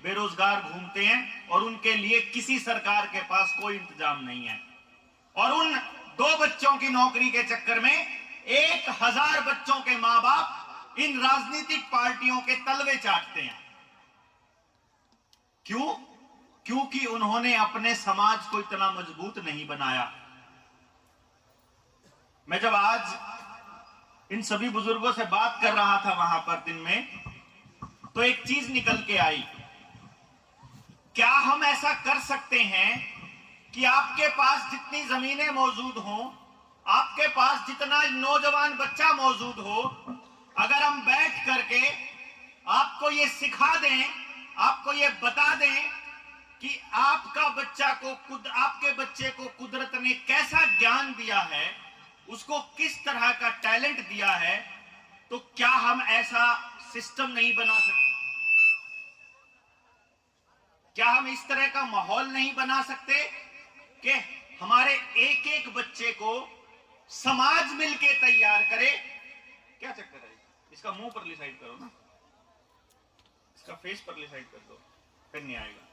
बेरोजगार घूमते हैं और उनके लिए किसी सरकार के पास कोई इंतजाम नहीं है। और उन 2 बच्चों की नौकरी के चक्कर में 1000 बच्चों के मां बाप इन राजनीतिक पार्टियों के तलवे चाटते हैं। क्यों? क्योंकि उन्होंने अपने समाज को इतना मजबूत नहीं बनाया। मैं जब आज इन सभी बुजुर्गों से बात कर रहा था वहां पर दिन में, तो एक चीज निकल के आई। क्या हम ऐसा कर सकते हैं कि आपके पास जितनी जमीनें मौजूद हों, आपके पास जितना नौजवान बच्चा मौजूद हो, अगर हम बैठ करके आपको ये सिखा दें, आपको ये बता दें कि आपका बच्चा को आपके बच्चे को कुदरत ने कैसा ज्ञान दिया है, उसको किस तरह का टैलेंट दिया है, तो क्या हम ऐसा सिस्टम नहीं बना सकते? क्या हम इस तरह का माहौल नहीं बना सकते कि हमारे एक एक बच्चे को समाज मिलके तैयार करे? क्या चक्कर है? इसका मुंह परली साइड करो ना, इसका फेस परली साइड कर दो, फिर नहीं आएगा।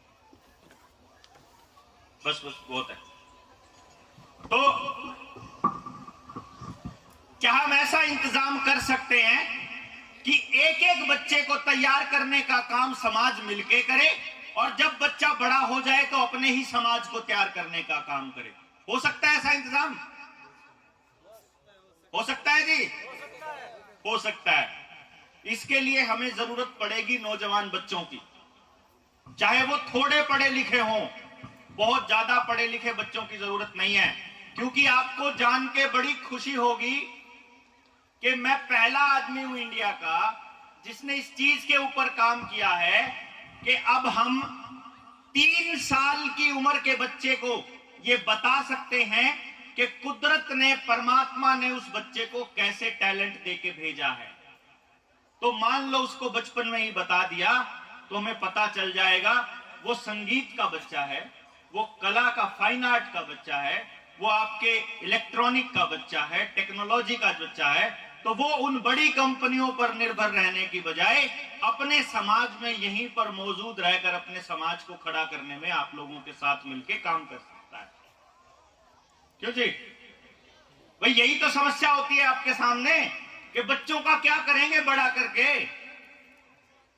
बस बस बहुत है। तो क्या हम ऐसा इंतजाम कर सकते हैं कि एक एक बच्चे को तैयार करने का काम समाज मिलके करे, और जब बच्चा बड़ा हो जाए तो अपने ही समाज को तैयार करने का काम करे? हो सकता है ऐसा इंतजाम? हो सकता है जी? हो सकता है। इसके लिए हमें जरूरत पड़ेगी नौजवान बच्चों की, चाहे वो थोड़े पढ़े लिखे हों। बहुत ज्यादा पढ़े लिखे बच्चों की जरूरत नहीं है, क्योंकि आपको जान के बड़ी खुशी होगी कि मैं पहला आदमी हूं इंडिया का जिसने इस चीज के ऊपर काम किया है कि अब हम 3 साल की उम्र के बच्चे को ये बता सकते हैं कि कुदरत ने, परमात्मा ने उस बच्चे को कैसे टैलेंट देके भेजा है। तो मान लो उसको बचपन में ही बता दिया तो हमें पता चल जाएगा वो संगीत का बच्चा है, वो कला का, फाइन आर्ट का बच्चा है, वो आपके इलेक्ट्रॉनिक का बच्चा है, टेक्नोलॉजी का बच्चा है, तो वो उन बड़ी कंपनियों पर निर्भर रहने की बजाय अपने समाज में यहीं पर मौजूद रहकर अपने समाज को खड़ा करने में आप लोगों के साथ मिलकर काम कर सकता है। क्यों जी भाई, यही तो समस्या होती है आपके सामने कि बच्चों का क्या करेंगे बड़ा करके।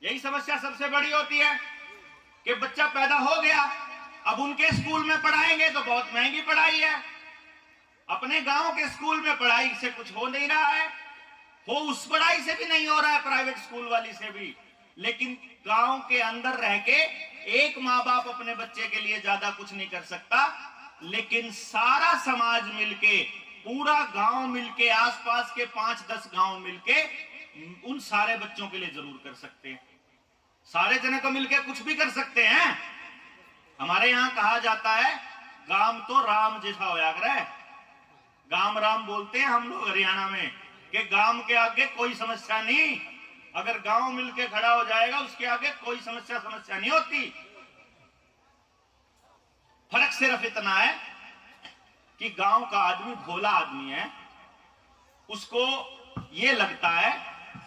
यही समस्या सबसे बड़ी होती है कि बच्चा पैदा हो गया, अब उनके स्कूल में पढ़ाएंगे तो बहुत महंगी पढ़ाई है, अपने गांव के स्कूल में पढ़ाई से कुछ हो नहीं रहा है, वो उस पढ़ाई से भी नहीं हो रहा है, प्राइवेट स्कूल वाली से भी। लेकिन गांव के अंदर रह के एक माँ बाप अपने बच्चे के लिए ज्यादा कुछ नहीं कर सकता, लेकिन सारा समाज मिलके, पूरा गांव मिलके, आसपास के 5-10 गांव मिलके उन सारे बच्चों के लिए जरूर कर सकते हैं। सारे जने तो मिलके कुछ भी कर सकते हैं। हमारे यहां कहा जाता है गांव तो राम जैसा होया करे, गांव राम बोलते हैं हम लोग हरियाणा में, कि गांव के आगे कोई समस्या नहीं, अगर गांव मिलके खड़ा हो जाएगा उसके आगे कोई समस्या नहीं होती। फर्क सिर्फ इतना है कि गांव का आदमी भोला आदमी है, उसको ये लगता है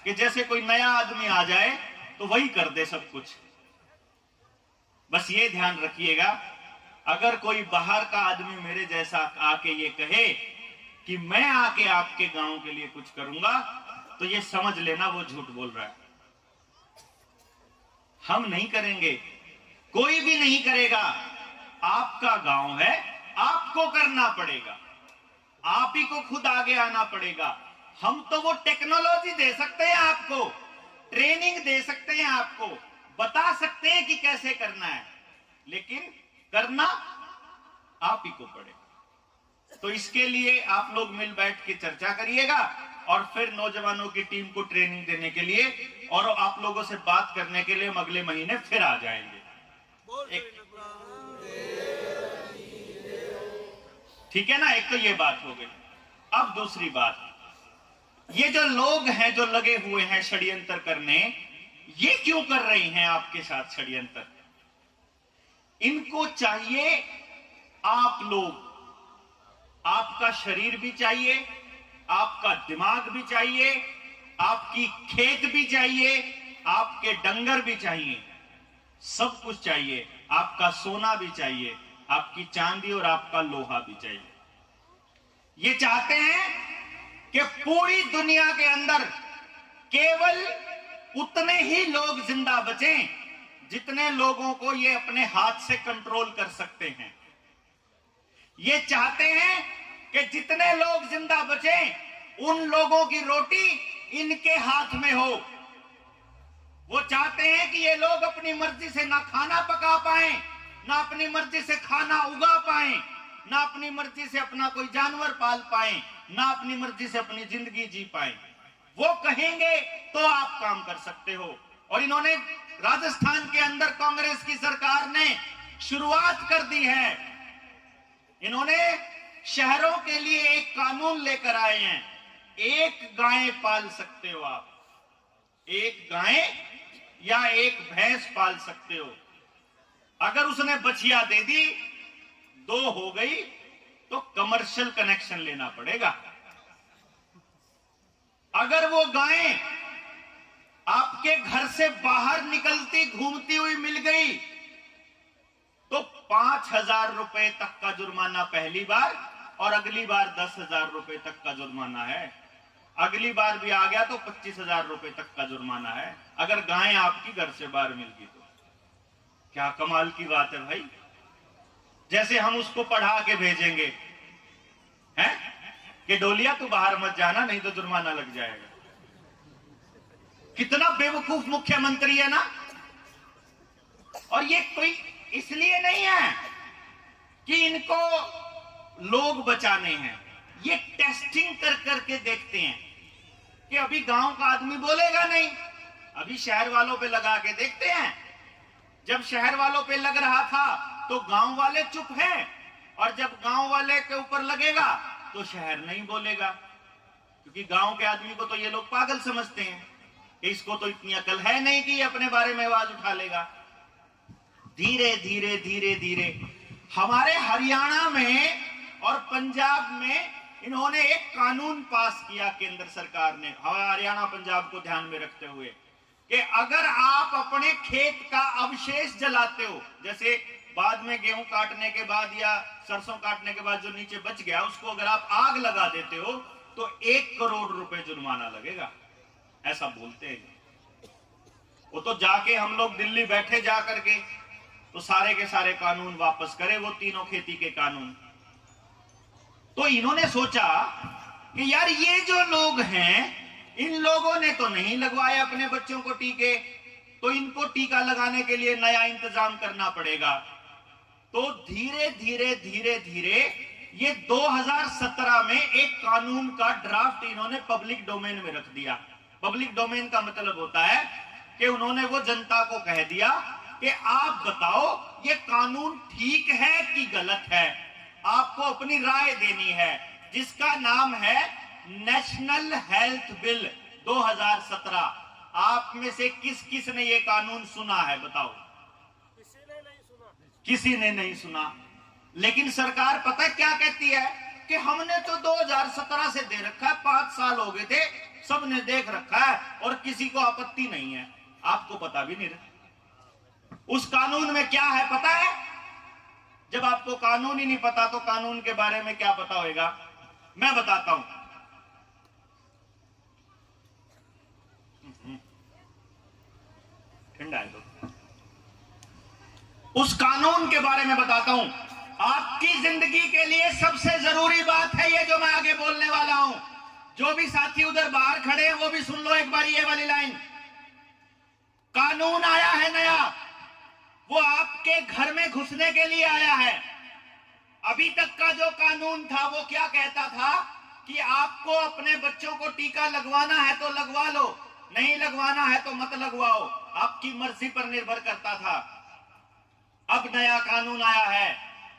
कि जैसे कोई नया आदमी आ जाए तो वही कर दे सब कुछ। बस ये ध्यान रखिएगा, अगर कोई बाहर का आदमी मेरे जैसा आके ये कहे कि मैं आके आपके गांव के लिए कुछ करूंगा, तो ये समझ लेना वो झूठ बोल रहा है। हम नहीं करेंगे, कोई भी नहीं करेगा। आपका गांव है, आपको करना पड़ेगा, आप ही को खुद आगे आना पड़ेगा। हम तो वो टेक्नोलॉजी दे सकते हैं आपको, ट्रेनिंग दे सकते हैं आपको, बता सकते हैं कि कैसे करना है, लेकिन करना आप ही को पड़ेगा। तो इसके लिए आप लोग मिल बैठ के चर्चा करिएगा और फिर नौजवानों की टीम को ट्रेनिंग देने के लिए और आप लोगों से बात करने के लिए हम अगले महीने फिर आ जाएंगे। ठीक है ना, एक तो ये बात हो गई। अब दूसरी बात, ये जो लोग हैं जो लगे हुए हैं षड्यंत्र करने, ये क्यों कर रही हैं आपके साथ षड्यंत्र? इनको चाहिए आप लोग, आपका शरीर भी चाहिए, आपका दिमाग भी चाहिए, आपकी खेत भी चाहिए, आपके डंगर भी चाहिए, सब कुछ चाहिए, आपका सोना भी चाहिए, आपकी चांदी और आपका लोहा भी चाहिए। ये चाहते हैं कि पूरी दुनिया के अंदर केवल उतने ही लोग जिंदा बचें जितने लोगों को ये अपने हाथ से कंट्रोल कर सकते हैं। ये चाहते हैं कि जितने लोग जिंदा बचें उन लोगों की रोटी इनके हाथ में हो। वो चाहते हैं कि ये लोग अपनी मर्जी से ना खाना पका पाएं, ना अपनी मर्जी से खाना उगा पाएं, ना अपनी मर्जी से अपना कोई जानवर पाल पाएं, ना अपनी मर्जी से अपनी जिंदगी जी पाएं। वो कहेंगे तो आप काम कर सकते हो। और इन्होंने राजस्थान के अंदर कांग्रेस की सरकार ने शुरुआत कर दी है। इन्होंने शहरों के लिए एक कानून लेकर आए हैं, एक गाय पाल सकते हो आप, एक गाय या एक भैंस पाल सकते हो। अगर उसने बछिया दे दी, 2 हो गई, तो कमर्शियल कनेक्शन लेना पड़ेगा। अगर वो गाय आपके घर से बाहर निकलती घूमती हुई मिल गई तो 5,000 रुपए तक का जुर्माना पहली बार, और अगली बार 10,000 रुपए तक का जुर्माना है। अगली बार भी आ गया तो 25,000 रुपए तक का जुर्माना है, अगर गाय आपकी घर से बाहर मिल गई तो। क्या कमाल की बात है भाई। जैसे हम उसको पढ़ा के भेजेंगे हैं कि डोलिया तू बाहर मत जाना नहीं तो जुर्माना लग जाएगा। कितना बेवकूफ मुख्यमंत्री है ना। और ये कोई इसलिए नहीं है कि इनको लोग बचाने हैं, ये टेस्टिंग कर करके देखते हैं कि अभी गांव का आदमी बोलेगा नहीं, अभी शहर वालों पे लगा के देखते हैं। जब शहर वालों पे लग रहा था तो गांव वाले चुप हैं, और जब गांव वाले के ऊपर लगेगा तो शहर नहीं बोलेगा, क्योंकि गांव के आदमी को तो ये लोग पागल समझते हैं, इसको तो इतनी अकल है नहीं कि अपने बारे में आवाज उठा लेगा। धीरे धीरे धीरे धीरे हमारे हरियाणा में और पंजाब में इन्होंने एक कानून पास किया, केंद्र सरकार ने, हरियाणा पंजाब को ध्यान में रखते हुए, कि अगर आप अपने खेत का अवशेष जलाते हो, जैसे बाद में गेहूं काटने के बाद या सरसों काटने के बाद जो नीचे बच गया उसको अगर आप आग लगा देते हो तो 1 करोड़ रुपए जुर्माना लगेगा, ऐसा बोलते हैं। वो तो जाके हम लोग दिल्ली बैठे जा करके तो सारे के सारे कानून वापस करे, वो तीनों खेती के कानून। तो इन्होंने सोचा कि यार ये जो लोग हैं, इन लोगों ने तो नहीं लगवाए अपने बच्चों को टीके, तो इनको टीका लगाने के लिए नया इंतजाम करना पड़ेगा। तो धीरे धीरे धीरे धीरे ये 2017 में एक कानून का ड्राफ्ट इन्होंने पब्लिक डोमेन में रख दिया। पब्लिक डोमेन का मतलब होता है कि उन्होंने वो जनता को कह दिया कि आप बताओ ये कानून ठीक है कि गलत है, आपको अपनी राय देनी है, जिसका नाम है नेशनल हेल्थ बिल 2017। आप में से किस किस ने ये कानून सुना है, बताओ? किसी ने नहीं सुना। लेकिन सरकार पता क्या कहती है कि हमने तो 2017 से दे रखा है, 5 साल हो गए थे, सबने देख रखा है और किसी को आपत्ति नहीं है। आपको पता भी नहीं रहा उस कानून में क्या है, पता है? जब आपको कानून ही नहीं पता तो कानून के बारे में क्या पता होगा? मैं बताता हूं। ठंडा है तो उस कानून के बारे में बताता हूं। आपकी जिंदगी के लिए सबसे जरूरी बात है ये जो मैं आगे बोलने वाला हूं। जो भी साथी उधर बाहर खड़े हैं वो भी सुन लो एक बार ये वाली लाइन। कानून आया है नया, वो आपके घर में घुसने के लिए आया है। अभी तक का जो कानून था वो क्या कहता था कि आपको अपने बच्चों को टीका लगवाना है तो लगवा लो, नहीं लगवाना है तो मत लगवाओ, आपकी मर्जी पर निर्भर करता था। अब नया कानून आया है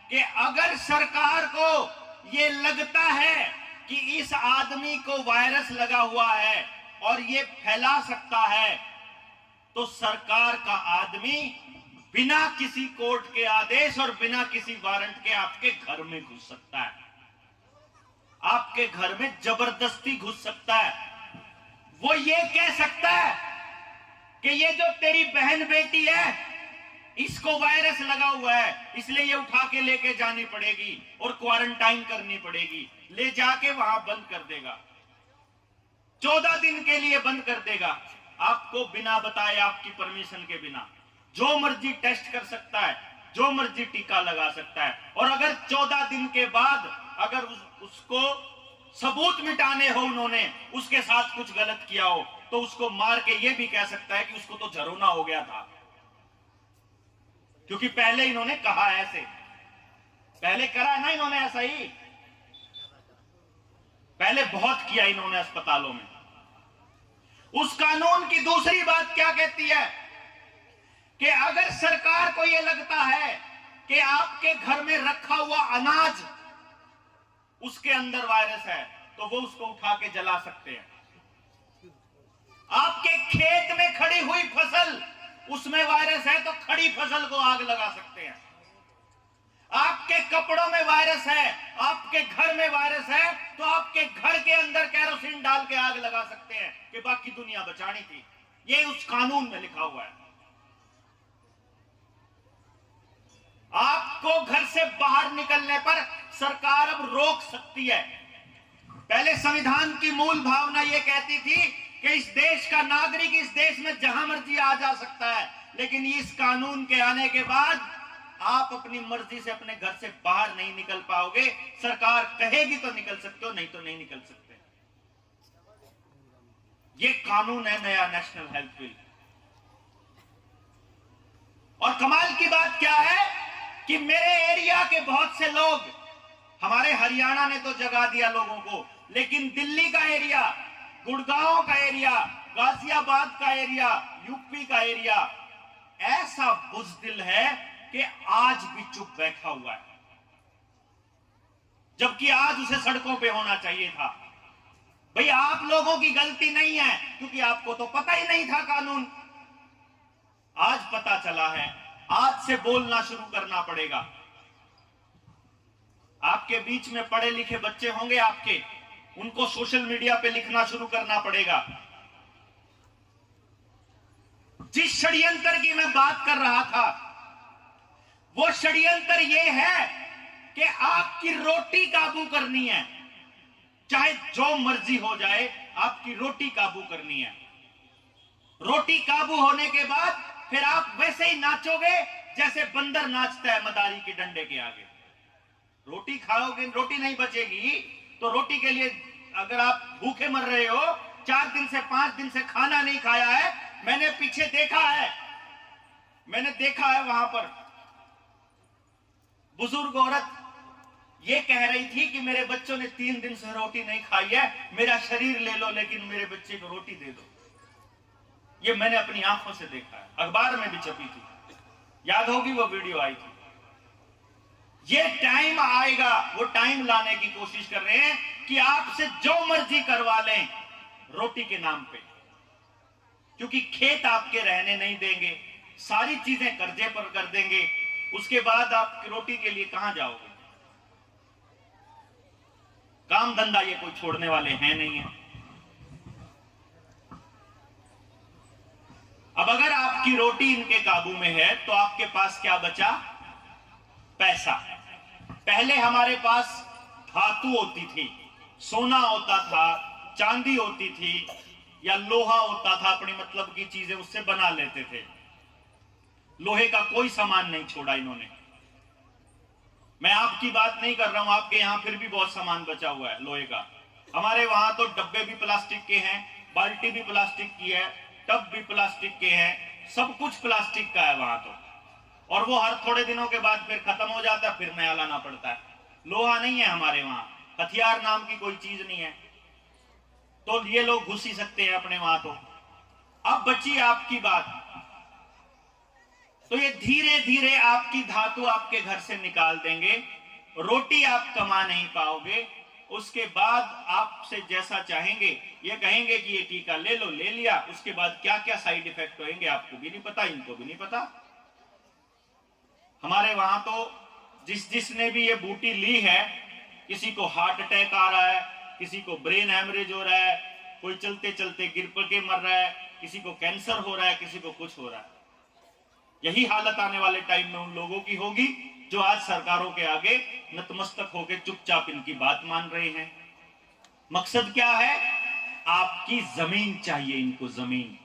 कि अगर सरकार को ये लगता है कि इस आदमी को वायरस लगा हुआ है और ये फैला सकता है, तो सरकार का आदमी बिना किसी कोर्ट के आदेश और बिना किसी वारंट के आपके घर में घुस सकता है, आपके घर में जबरदस्ती घुस सकता है। वो ये कह सकता है कि ये जो तेरी बहन बेटी है इसको वायरस लगा हुआ है, इसलिए ये उठा के लेके जानी पड़ेगी और क्वारंटाइन करनी पड़ेगी। ले जाके वहां बंद कर देगा, 14 दिन के लिए बंद कर देगा, आपको बिना बताए, आपकी परमिशन के बिना। जो मर्जी टेस्ट कर सकता है, जो मर्जी टीका लगा सकता है, और अगर 14 दिन के बाद अगर उसको सबूत मिटाने हो, उन्होंने उसके साथ कुछ गलत किया हो, तो उसको मार के ये भी कह सकता है कि उसको तो झरोना हो गया था, क्योंकि पहले इन्होंने कहा ऐसे, पहले करा है ना इन्होंने ऐसा ही, पहले बहुत किया इन्होंने अस्पतालों में। उस कानून की दूसरी बात क्या कहती है कि अगर सरकार को यह लगता है कि आपके घर में रखा हुआ अनाज उसके अंदर वायरस है, तो वो उसको उठा के जला सकते हैं। आपके खेत में खड़ी हुई फसल उसमें वायरस है तो खड़ी फसल को आग लगा सकते हैं। आपके कपड़ों में वायरस है, आपके घर में वायरस है, तो आपके घर के अंदर केरोसिन डाल के आग लगा सकते हैं कि बाकी दुनिया बचानी थी। ये उस कानून में लिखा हुआ है। आपको घर से बाहर निकलने पर सरकार अब रोक सकती है। पहले संविधान की मूल भावना यह कहती थी कि इस देश का नागरिक इस देश में जहां मर्जी आ जा सकता है, लेकिन इस कानून के आने के बाद आप अपनी मर्जी से अपने घर से बाहर नहीं निकल पाओगे। सरकार कहेगी तो निकल सकते हो, नहीं तो नहीं निकल सकते। ये कानून है नया, नेशनल हेल्थ बिल। और कमाल की बात क्या है कि मेरे एरिया के बहुत से लोग, हमारे हरियाणा ने तो जगा दिया लोगों को, लेकिन दिल्ली का एरिया, गुड़गांव का एरिया, गाजियाबाद का एरिया, यूपी का एरिया ऐसा बुज़दिल है कि आज भी चुप बैठा हुआ है। जबकि आज उसे सड़कों पे होना चाहिए था। भाई आप लोगों की गलती नहीं है, क्योंकि आपको तो पता ही नहीं था कानून। आज पता चला है, आज से बोलना शुरू करना पड़ेगा। आपके बीच में पढ़े लिखे बच्चे होंगे आपके, उनको सोशल मीडिया पे लिखना शुरू करना पड़ेगा। जिस षड्यंत्र की मैं बात कर रहा था, वो षड्यंत्र ये है कि आपकी रोटी काबू करनी है, चाहे जो मर्जी हो जाए, आपकी रोटी काबू करनी है। रोटी काबू होने के बाद फिर आप वैसे ही नाचोगे जैसे बंदर नाचता है मदारी के डंडे के आगे। रोटी खाओगे, रोटी नहीं बचेगी तो रोटी के लिए अगर आप भूखे मर रहे हो, 4 दिन से 5 दिन से खाना नहीं खाया है, मैंने पीछे देखा है, मैंने देखा है वहां पर बुजुर्ग औरत ये कह रही थी कि मेरे बच्चों ने 3 दिन से रोटी नहीं खाई है, मेरा शरीर ले लो लेकिन मेरे बच्चे को रोटी दे दो। ये मैंने अपनी आंखों से देखा है, अखबार में भी छपी थी, याद होगी वो वीडियो आई थी। ये टाइम आएगा, वो टाइम लाने की कोशिश कर रहे हैं कि आपसे जो मर्जी करवा लें रोटी के नाम पे, क्योंकि खेत आपके रहने नहीं देंगे, सारी चीजें कर्जे पर कर देंगे, उसके बाद आप रोटी के लिए कहां जाओगे? काम धंधा ये कोई छोड़ने वाले हैं नहीं है। अब अगर आपकी रोटी इनके काबू में है तो आपके पास क्या बचा? पैसा। पहले हमारे पास धातु होती थी, सोना होता था, चांदी होती थी, या लोहा होता था, अपनी मतलब की चीजें उससे बना लेते थे। लोहे का कोई सामान नहीं छोड़ा इन्होंने। मैं आपकी बात नहीं कर रहा हूं, आपके यहां फिर भी बहुत सामान बचा हुआ है लोहे का। हमारे वहां तो डब्बे भी प्लास्टिक के हैं, बाल्टी भी प्लास्टिक की है, टब भी प्लास्टिक के हैं, सब कुछ प्लास्टिक का है वहां तो। और वो हर थोड़े दिनों के बाद फिर खत्म हो जाता है, फिर नया लाना पड़ता है। लोहा नहीं है हमारे वहां, हथियार नाम की कोई चीज नहीं है, तो ये लोग घुस ही सकते हैं अपने वहां। तो अब बची आपकी बात, तो ये धीरे धीरे आपकी धातु आपके घर से निकाल देंगे, रोटी आप कमा नहीं पाओगे। उसके बाद आपसे जैसा चाहेंगे, ये कहेंगे कि ये टीका ले लो, ले लिया, उसके बाद क्या क्या साइड इफेक्ट होंगे आपको भी नहीं पता, इनको भी नहीं पता। हमारे वहां तो जिसने भी ये बूटी ली है, किसी को हार्ट अटैक आ रहा है, किसी को ब्रेन हैमरेज हो रहा है, कोई चलते चलते गिर पड़ के मर रहा है, किसी को कैंसर हो रहा है, किसी को कुछ हो रहा है। यही हालत आने वाले टाइम में उन लोगों की होगी जो आज सरकारों के आगे नतमस्तक होकर चुपचाप इनकी बात मान रहे हैं। मकसद क्या है? आपकी जमीन चाहिए इनको, जमीन,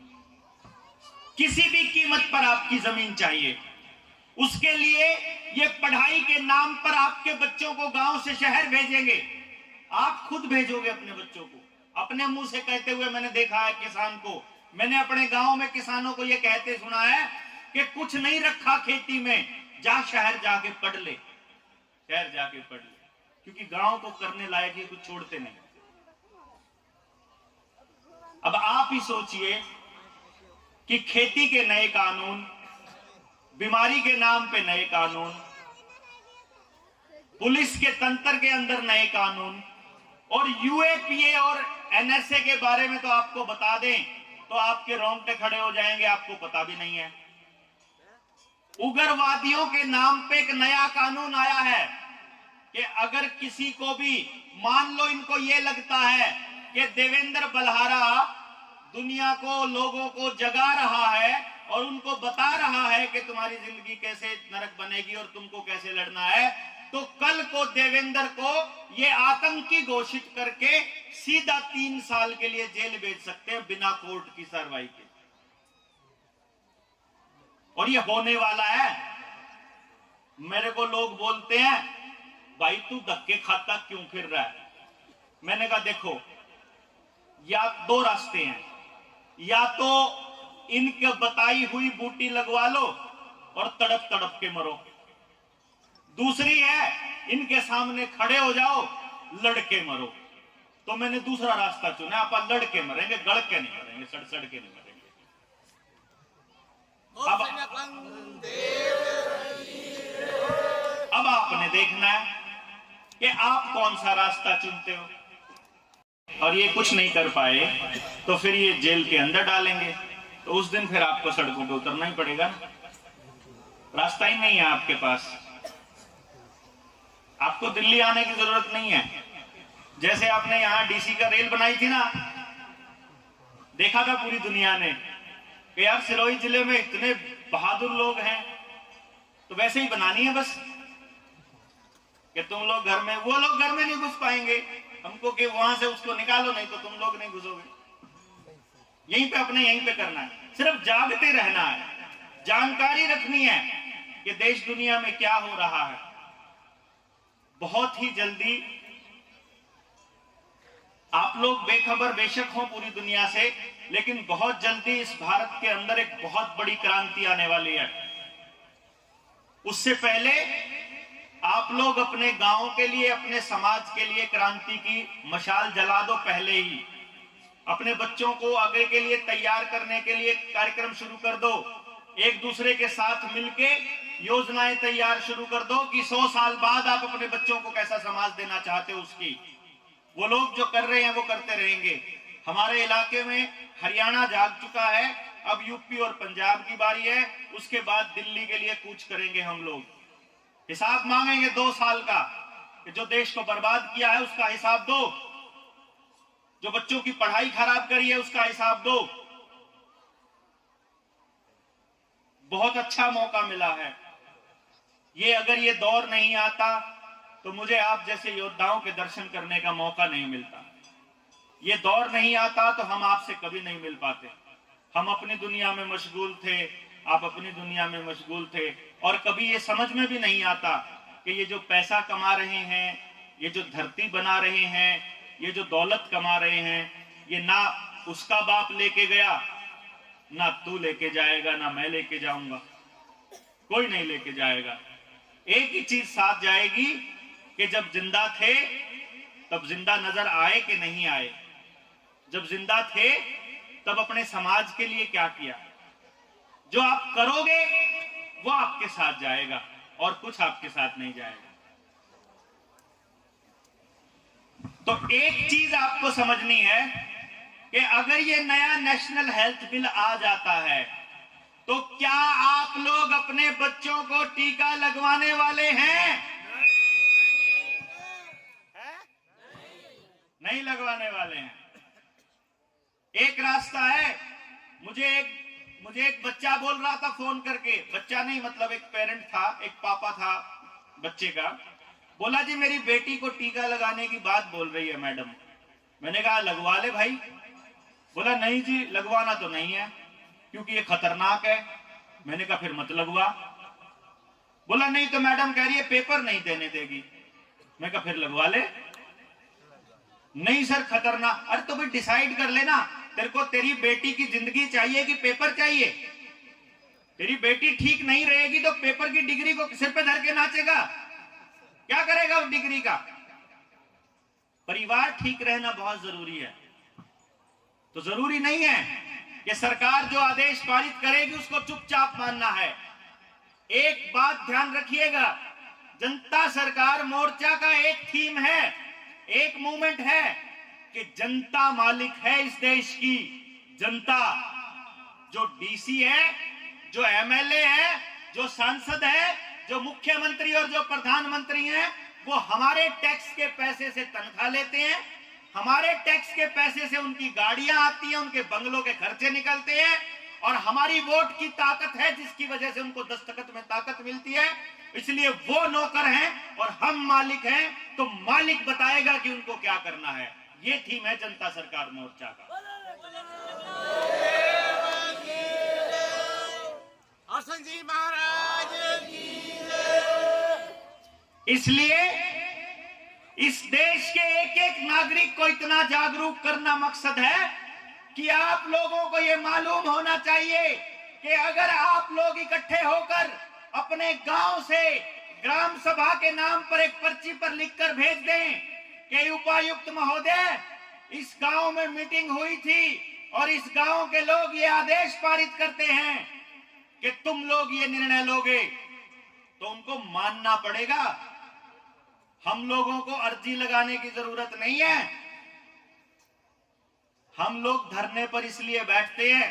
किसी भी कीमत पर आपकी जमीन चाहिए। उसके लिए ये पढ़ाई के नाम पर आपके बच्चों को गांव से शहर भेजेंगे। आप खुद भेजोगे अपने बच्चों को, अपने मुंह से कहते हुए मैंने देखा है किसान को। मैंने अपने गांव में किसानों को यह कहते सुना है कि कुछ नहीं रखा खेती में, जा शहर जाके पढ़ ले, शहर जाके पढ़ ले, क्योंकि गांव को करने लायक ये कुछ छोड़ते नहीं। अब आप ही सोचिए कि खेती के नए कानून, बीमारी के नाम पे नए कानून, पुलिस के तंत्र के अंदर नए कानून, और यूएपीए और एनएसए के बारे में तो आपको बता दें तो आपके रोंगटे खड़े हो जाएंगे, आपको पता भी नहीं है। उग्रवादियों के नाम पे एक नया कानून आया है कि अगर किसी को भी, मान लो इनको ये लगता है कि देवेंद्र बल्हारा दुनिया को, लोगों को जगा रहा है और उनको बता रहा है कि तुम्हारी जिंदगी कैसे नरक बनेगी और तुमको कैसे लड़ना है, तो कल को देवेंद्र को ये आतंकी घोषित करके सीधा 3 साल के लिए जेल भेज सकते हैं बिना कोर्ट की कार्रवाई के। और ये होने वाला है। मेरे को लोग बोलते हैं, भाई तू धक्के खाता क्यों फिर रहा है? मैंने कहा देखो, या 2 रास्ते हैं, या तो इनके बताई हुई बूटी लगवा लो और तड़प तड़प के मरो, दूसरी है इनके सामने खड़े हो जाओ, लड़के मरो। तो मैंने दूसरा रास्ता चुना, आप लड़के मरेंगे, गड़ के नहीं मरेंगे, सड़ सड़ के नहीं मरेंगे। अब आपने देखना है कि आप कौन सा रास्ता चुनते हो, और ये कुछ नहीं कर पाए तो फिर ये जेल के अंदर डालेंगे, तो उस दिन फिर आपको सड़कों पे उतरना ही पड़ेगा। रास्ता ही नहीं है आपके पास। आपको दिल्ली आने की जरूरत नहीं है। जैसे आपने यहां डीसी का रेल बनाई थी ना, देखा था पूरी दुनिया ने कि यार सिरोही जिले में इतने बहादुर लोग हैं, तो वैसे ही बनानी है बस कि तुम लोग घर में, वो लोग घर में नहीं घुस पाएंगे, हमको कि वहां से उसको निकालो, नहीं तो तुम लोग नहीं घुसोगे। यहीं पे अपने यहीं पे करना है, सिर्फ जागते रहना है, जानकारी रखनी है कि देश दुनिया में क्या हो रहा है। बहुत ही जल्दी आप लोग बेखबर बेशक हो पूरी दुनिया से, लेकिन बहुत जल्दी इस भारत के अंदर एक बहुत बड़ी क्रांति आने वाली है। उससे पहले आप लोग अपने गांव के लिए, अपने समाज के लिए क्रांति की मशाल जला दो पहले ही। अपने बच्चों को आगे के लिए तैयार करने के लिए कार्यक्रम शुरू कर दो। एक दूसरे के साथ मिलके योजनाएं तैयार शुरू कर दो कि 100 साल बाद आप अपने बच्चों को कैसा समाज देना चाहते हो उसकी। वो लोग जो कर रहे हैं वो करते रहेंगे। हमारे इलाके में हरियाणा जाग चुका है, अब यूपी और पंजाब की बारी है, उसके बाद दिल्ली के लिए कूच करेंगे हम लोग। हिसाब मांगेंगे 2 साल का कि जो देश को बर्बाद किया है उसका हिसाब दो, जो बच्चों की पढ़ाई खराब करी है उसका हिसाब दो। बहुत अच्छा मौका मिला है। ये अगर ये दौर नहीं आता तो मुझे आप जैसे योद्धाओं के दर्शन करने का मौका नहीं मिलता। ये दौर नहीं आता तो हम आपसे कभी नहीं मिल पाते। हम अपनी दुनिया में मशगूल थे, आप अपनी दुनिया में मशगूल थे, और कभी ये समझ में भी नहीं आता कि ये जो पैसा कमा रहे हैं, ये जो धरती बना रहे हैं, ये जो दौलत कमा रहे हैं, ये ना उसका बाप लेके गया, ना तू लेके जाएगा, ना मैं लेके जाऊंगा, कोई नहीं लेके जाएगा। एक ही चीज साथ जाएगी कि जब जिंदा थे तब जिंदा नजर आए कि नहीं आए, जब जिंदा थे तब अपने समाज के लिए क्या किया। जो आप करोगे वो आपके साथ जाएगा और कुछ आपके साथ नहीं जाएगा। तो एक चीज आपको समझनी है कि अगर ये नया नेशनल हेल्थ बिल आ जाता है तो क्या आप लोग अपने बच्चों को टीका लगवाने वाले हैं? नहीं लगवाने वाले हैं। एक रास्ता है। मुझे एक बच्चा बोल रहा था फोन करके, बच्चा नहीं मतलब एक पेरेंट था, एक पापा था बच्चे का, बोला जी मेरी बेटी को टीका लगाने की बात बोल रही है मैडम। मैंने कहा लगवा ले भाई। बोला नहीं जी लगवाना तो नहीं है क्योंकि ये खतरनाक है। मैंने कहा फिर मत लगवा। बोला नहीं तो मैडम कह रही है पेपर नहीं देने देगी। मैं कहा फिर लगवा ले। नहीं सर खतरनाक। अरे तो भाई डिसाइड कर लेना, तेरे को तेरी बेटी की जिंदगी चाहिए कि पेपर चाहिए? तेरी बेटी ठीक नहीं रहेगी तो पेपर की डिग्री को सिर पे धर के नाचेगा, क्या करेगा उस डिग्री का? परिवार ठीक रहना बहुत जरूरी है। तो जरूरी नहीं है कि सरकार जो आदेश पारित करेगी उसको चुपचाप मानना है। एक बात ध्यान रखिएगा, जनता सरकार मोर्चा का एक थीम है, एक मूवमेंट है कि जनता मालिक है इस देश की। जनता, जो डीसी है, जो एमएलए है, जो सांसद है, जो मुख्यमंत्री और जो प्रधानमंत्री हैं, वो हमारे टैक्स के पैसे से तनख्वाह लेते हैं। हमारे टैक्स के पैसे से उनकी गाड़ियां आती हैं, उनके बंगलों के खर्चे निकलते हैं, और हमारी वोट की ताकत है जिसकी वजह से उनको दस्तखत में ताकत मिलती है। इसलिए वो नौकर हैं और हम मालिक हैं, तो मालिक बताएगा कि उनको क्या करना है। ये थीम है जनता सरकार मोर्चा का।
हसन जी महाराज की।
इसलिए इस देश के एक एक नागरिक को इतना जागरूक करना मकसद है कि आप लोगों को यह मालूम होना चाहिए कि अगर आप लोग इकट्ठे होकर अपने गांव से ग्राम सभा के नाम पर एक पर्ची पर लिखकर भेज दें कि उपायुक्त महोदय इस गांव में मीटिंग हुई थी और इस गांव के लोग ये आदेश पारित करते हैं कि तुम लोग ये निर्णय लोगे, तो उनको मानना पड़ेगा। हम लोगों को अर्जी लगाने की जरूरत नहीं है। हम लोग धरने पर इसलिए बैठते हैं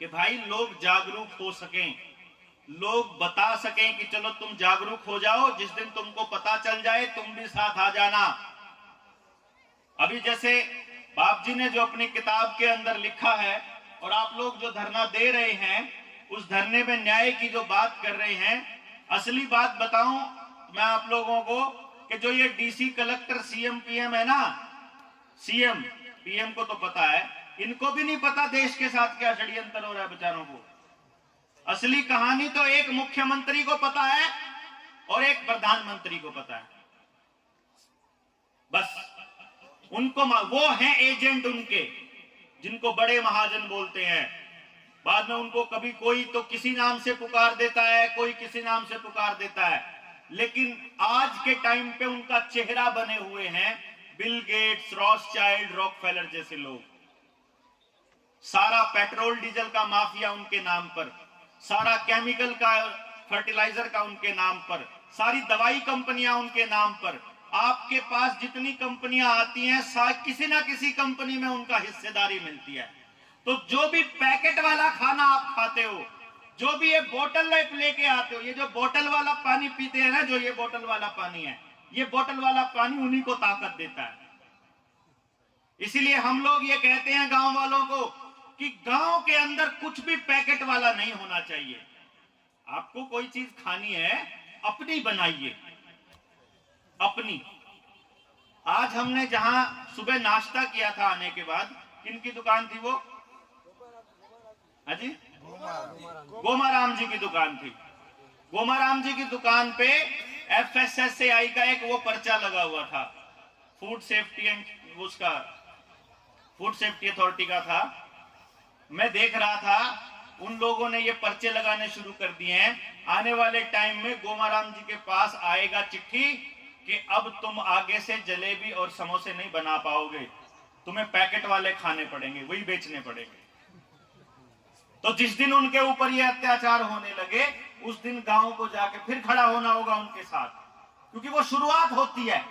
कि भाई लोग जागरूक हो सकें, लोग बता सकें कि चलो तुम जागरूक हो जाओ, जिस दिन तुमको पता चल जाए तुम भी साथ आ जाना। अभी जैसे बाप जी ने जो अपनी किताब के अंदर लिखा है और आप लोग जो धरना दे रहे हैं, उस धरने में न्याय की जो बात कर रहे हैं, असली बात बताऊं मैं आप लोगों को कि जो ये डीसी कलेक्टर सीएम पीएम है ना, सीएम पीएम को तो पता है, इनको भी नहीं पता देश के साथ क्या षड्यंत्र हो रहा है बेचारों को। असली कहानी तो एक मुख्यमंत्री को पता है और एक प्रधानमंत्री को पता है, बस उनको वो हैं एजेंट उनके, जिनको बड़े महाजन बोलते हैं। बाद में उनको कभी कोई तो किसी नाम से पुकार देता है, कोई किसी नाम से पुकार देता है, लेकिन आज के टाइम पे उनका चेहरा बने हुए हैं बिल गेट्स, रॉथस्चाइल्ड, रॉकफेलर जैसे लोग। सारा पेट्रोल डीजल का माफिया उनके नाम पर, सारा केमिकल का, फर्टिलाइजर का उनके नाम पर, सारी दवाई कंपनियां उनके नाम पर। आपके पास जितनी कंपनियां आती हैं, किसी ना किसी कंपनी में उनका हिस्सेदारी मिलती है। तो जो भी पैकेट वाला खाना आप खाते हो, जो भी ये बोतल लेके आते हो, ये जो बोतल वाला पानी पीते हैं ना, जो ये बोतल वाला पानी है, ये बोतल वाला पानी उन्हीं को ताकत देता है। इसीलिए हम लोग ये कहते हैं गांव वालों को कि गांव के अंदर कुछ भी पैकेट वाला नहीं होना चाहिए। आपको कोई चीज खानी है, अपनी बनाइए, अपनी। आज हमने जहां सुबह नाश्ता किया था आने के बाद, किनकी दुकान थी वो? हाजी, गोमाराम जी की दुकान थी। गोमाराम जी की दुकान पे FSSAI का एक वो पर्चा लगा हुआ था, फूड सेफ्टी एंड उसका फूड सेफ्टी अथॉरिटी का था। मैं देख रहा था उन लोगों ने ये पर्चे लगाने शुरू कर दिए हैं। आने वाले टाइम में गोमाराम जी के पास आएगा चिट्ठी कि अब तुम आगे से जलेबी और समोसे नहीं बना पाओगे, तुम्हें पैकेट वाले खाने पड़ेंगे, वही बेचने पड़ेंगे। तो जिस दिन उनके ऊपर ये अत्याचार होने लगे, उस दिन गांव को जाके फिर खड़ा होना होगा उनके साथ, क्योंकि वो शुरुआत होती है।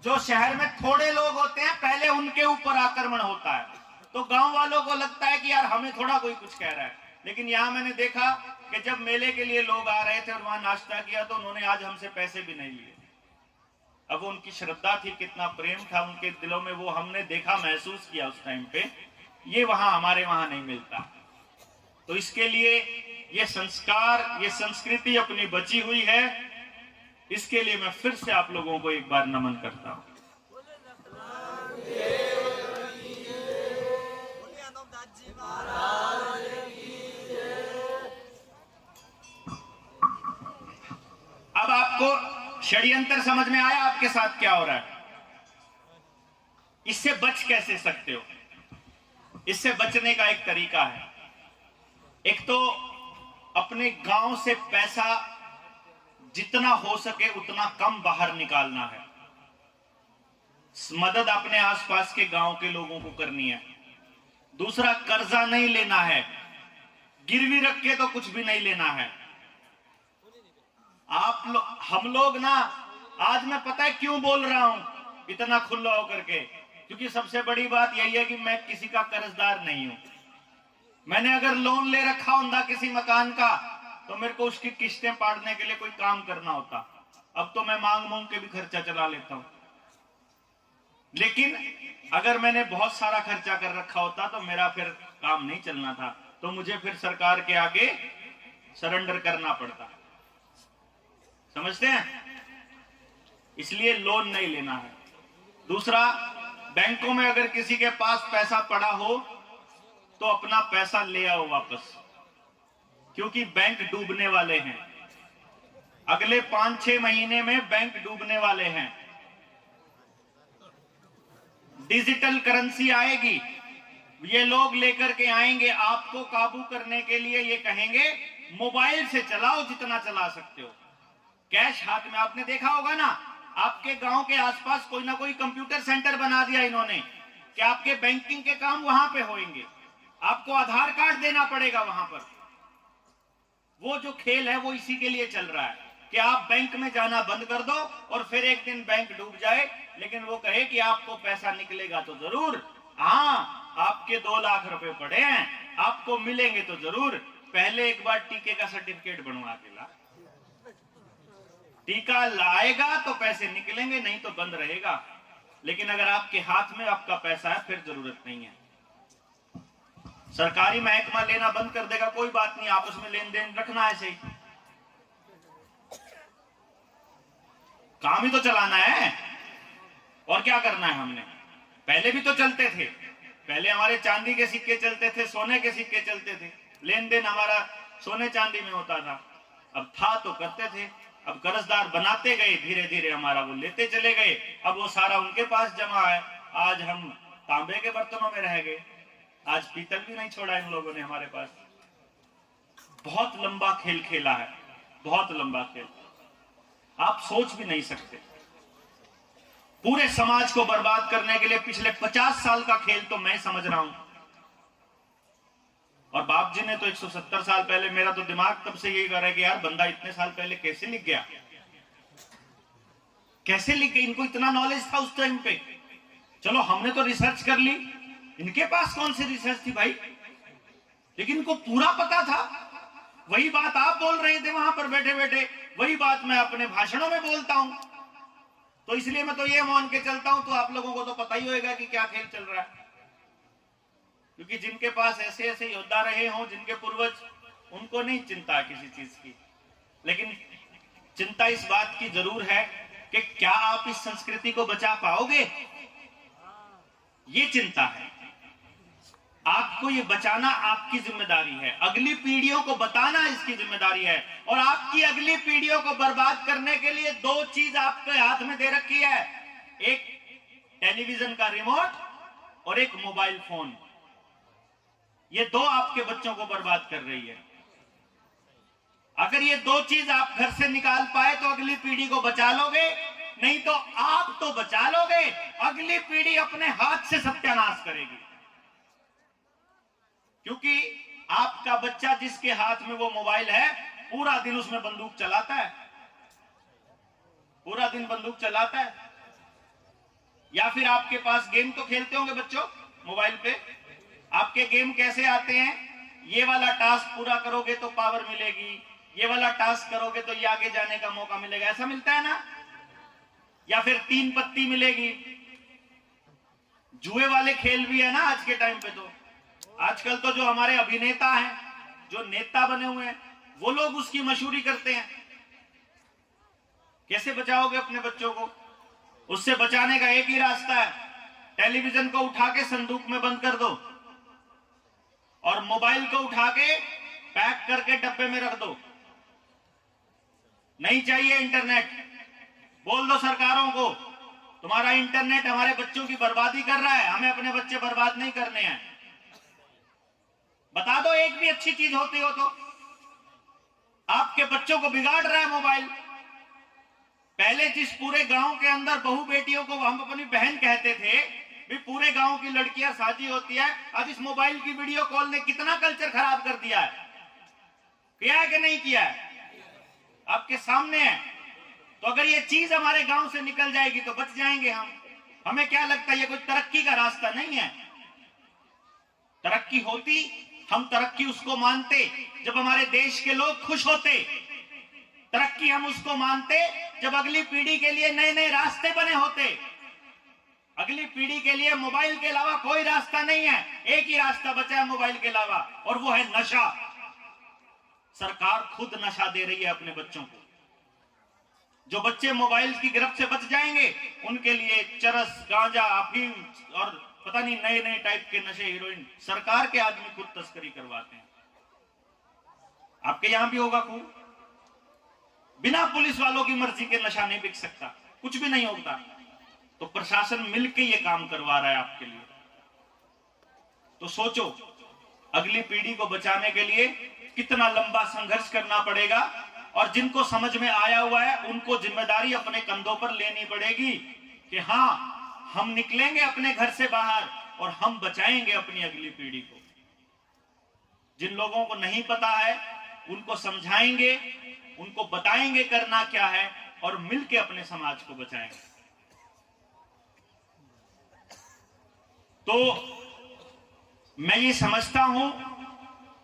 जो शहर में थोड़े लोग होते हैं, पहले उनके ऊपर आक्रमण होता है, तो गांव वालों को लगता है कि यार हमें थोड़ा कोई कुछ कह रहा है। लेकिन यहां मैंने देखा कि जब मेले के लिए लोग आ रहे थे और वहां नाश्ता किया, तो उन्होंने आज हमसे पैसे भी नहीं लिए। अब वो उनकी श्रद्धा थी, कितना प्रेम था उनके दिलों में, वो हमने देखा, महसूस किया उस टाइम पे। ये वहां हमारे वहां नहीं मिलता। तो इसके लिए ये संस्कार, ये संस्कृति अपनी बची हुई है। इसके लिए मैं फिर से आप लोगों को एक बार नमन करता हूं। अब आपको षड्यंत्र समझ में आया आपके साथ क्या हो रहा है? इससे बच कैसे सकते हो? इससे बचने का एक तरीका है। एक तो अपने गांव से पैसा जितना हो सके उतना कम बाहर निकालना है। मदद अपने आसपास के गांव के लोगों को करनी है। दूसरा, कर्जा नहीं लेना है, गिरवी रख के तो कुछ भी नहीं लेना है। हम लोग ना, आज मैं पता है क्यों बोल रहा हूं इतना खुला होकर के, क्योंकि सबसे बड़ी बात यही है कि मैं किसी का कर्जदार नहीं हूं। मैंने अगर लोन ले रखा होता किसी मकान का, तो मेरे को उसकी किस्तें पाड़ने के लिए कोई काम करना होता। अब तो मैं मांग मांग के भी खर्चा चला लेता हूं। लेकिन अगर मैंने बहुत सारा खर्चा कर रखा होता तो मेरा फिर काम नहीं चलना था, तो मुझे फिर सरकार के आगे सरेंडर करना पड़ता। समझते हैं? इसलिए लोन नहीं लेना है। दूसरा, बैंकों में अगर किसी के पास पैसा पड़ा हो तो अपना पैसा ले आओ वापस, क्योंकि बैंक डूबने वाले हैं। अगले 5-6 महीने में बैंक डूबने वाले हैं। डिजिटल करेंसी आएगी, ये लोग लेकर के आएंगे आपको काबू करने के लिए। ये कहेंगे मोबाइल से चलाओ जितना चला सकते हो, कैश हाथ में। आपने देखा होगा ना, आपके गांव के आसपास कोई ना कोई कंप्यूटर सेंटर बना दिया इन्होंने कि आपके बैंकिंग के काम वहां पे होंगे। आपको आधार कार्ड देना पड़ेगा वहां पर। वो जो खेल है वो इसी के लिए चल रहा है कि आप बैंक में जाना बंद कर दो और फिर एक दिन बैंक डूब जाए, लेकिन वो कहे कि आपको पैसा निकलेगा तो जरूर। हाँ, आपके 2 लाख रुपए पड़े हैं, आपको मिलेंगे तो जरूर। पहले एक बार टीके का सर्टिफिकेट बनवा के ला। टीका लाएगा तो पैसे निकलेंगे, नहीं तो बंद रहेगा। लेकिन अगर आपके हाथ में आपका पैसा है फिर जरूरत नहीं है। सरकारी महकमा लेना बंद कर देगा, कोई बात नहीं, आपस में लेन देन रखना ऐसे ही, काम ही तो चलाना है। और क्या करना है हमने? पहले भी तो चलते थे, पहले हमारे चांदी के सिक्के चलते थे, सोने के सिक्के चलते थे, लेन देन हमारा सोने चांदी में होता था। अब था तो करते थे, अब कर्जदार बनाते गए, धीरे धीरे हमारा वो लेते चले गए, अब वो सारा उनके पास जमा है। आज हम तांबे के बर्तनों में रह गए, आज पीतल भी नहीं छोड़ा इन लोगों ने हमारे पास। बहुत लंबा खेल खेला है, बहुत लंबा खेल, आप सोच भी नहीं सकते। पूरे समाज को बर्बाद करने के लिए पिछले 50 साल का खेल तो मैं समझ रहा हूं। और बाप जी ने तो 170 साल पहले, मेरा तो दिमाग तब से यही कर रहा है कि यार बंदा इतने साल पहले कैसे लिख गया, कैसे लिख गया, इनको इतना नॉलेज था उस टाइम पे। चलो हमने तो रिसर्च कर ली, इनके पास कौन सी रिसर्च थी भाई, लेकिन इनको पूरा पता था। वही बात आप बोल रहे थे वहां पर बैठे बैठे, वही बात मैं अपने भाषणों में बोलता हूं। तो इसलिए मैं तो ये मान के चलता हूं, तो आप लोगों को तो पता ही होगा कि क्या खेल चल रहा है। क्योंकि जिनके पास ऐसे ऐसे योद्धा रहे हों, जिनके पूर्वज, उनको नहीं चिंता किसी चीज की, लेकिन चिंता इस बात की जरूर है कि क्या आप इस संस्कृति को बचा पाओगे, ये चिंता है। आपको ये बचाना आपकी जिम्मेदारी है, अगली पीढ़ियों को बताना इसकी जिम्मेदारी है। और आपकी अगली पीढ़ियों को बर्बाद करने के लिए 2 चीज आपके हाथ में दे रखी है, एक टेलीविजन का रिमोट और एक मोबाइल फोन। ये 2 आपके बच्चों को बर्बाद कर रही है। अगर ये 2 चीज आप घर से निकाल पाए तो अगली पीढ़ी को बचा लोगे, नहीं तो आप तो बचा लोगे, अगली पीढ़ी अपने हाथ से सत्यानाश करेगी। क्योंकि आपका बच्चा जिसके हाथ में वो मोबाइल है, पूरा दिन उसमें बंदूक चलाता है, पूरा दिन बंदूक चलाता है। या फिर आपके पास गेम तो खेलते होंगे बच्चों मोबाइल पे। आपके गेम कैसे आते हैं, ये वाला टास्क पूरा करोगे तो पावर मिलेगी, ये वाला टास्क करोगे तो ये आगे जाने का मौका मिलेगा, ऐसा मिलता है ना। या फिर 3 पत्ती मिलेगी। जुए वाले खेल भी है ना आज के टाइम पे। तो आजकल तो जो हमारे अभिनेता हैं, जो नेता बने हुए हैं, वो लोग उसकी मशहूरी करते हैं। कैसे बचाओगे अपने बच्चों को? उससे बचाने का एक ही रास्ता है, टेलीविजन को उठा के संदूक में बंद कर दो और मोबाइल को उठा के पैक करके डब्बे में रख दो। नहीं चाहिए इंटरनेट। बोल दो सरकारों को, तुम्हारा इंटरनेट हमारे बच्चों की बर्बादी कर रहा है, हमें अपने बच्चे बर्बाद नहीं करने हैं। बता दो एक भी अच्छी चीज होती हो तो। आपके बच्चों को बिगाड़ रहा है मोबाइल। पहले जिस पूरे गांव के अंदर बहू बेटियों को हम अपनी बहन कहते थे, भी पूरे गांव की लड़कियां शादी होती है, आज इस मोबाइल की वीडियो कॉल ने कितना कल्चर खराब कर दिया है। किया है कि नहीं किया है? आपके सामने है। तो अगर ये चीज हमारे गांव से निकल जाएगी तो बच जाएंगे हम। हमें क्या लगता है ये कोई तरक्की का रास्ता नहीं है। तरक्की होती, हम तरक्की उसको मानते जब हमारे देश के लोग खुश होते। तरक्की हम उसको मानते जब अगली पीढ़ी के लिए नए नए रास्ते बने होते। अगली पीढ़ी के लिए मोबाइल के अलावा कोई रास्ता नहीं है, एक ही रास्ता बचा है मोबाइल के अलावा, और वो है नशा। सरकार खुद नशा दे रही है अपने बच्चों को। जो बच्चे मोबाइल की गिरफ्त से बच जाएंगे उनके लिए चरस, गांजा, अफीम और पता नहीं नए नए टाइप के नशे, हीरोइन, सरकार के आदमी खुद तस्करी करवाते हैं। आपके यहां भी होगा खूब। बिना पुलिस वालों की मर्जी के नशा नहीं बिक सकता, कुछ भी नहीं होता। तो प्रशासन मिलकर ये काम करवा रहा है आपके लिए। तो सोचो अगली पीढ़ी को बचाने के लिए कितना लंबा संघर्ष करना पड़ेगा। और जिनको समझ में आया हुआ है उनको जिम्मेदारी अपने कंधों पर लेनी पड़ेगी कि हां, हम निकलेंगे अपने घर से बाहर और हम बचाएंगे अपनी अगली पीढ़ी को। जिन लोगों को नहीं पता है उनको समझाएंगे, उनको बताएंगे करना क्या है और मिलके अपने समाज को बचाएंगे। तो मैं ये समझता हूं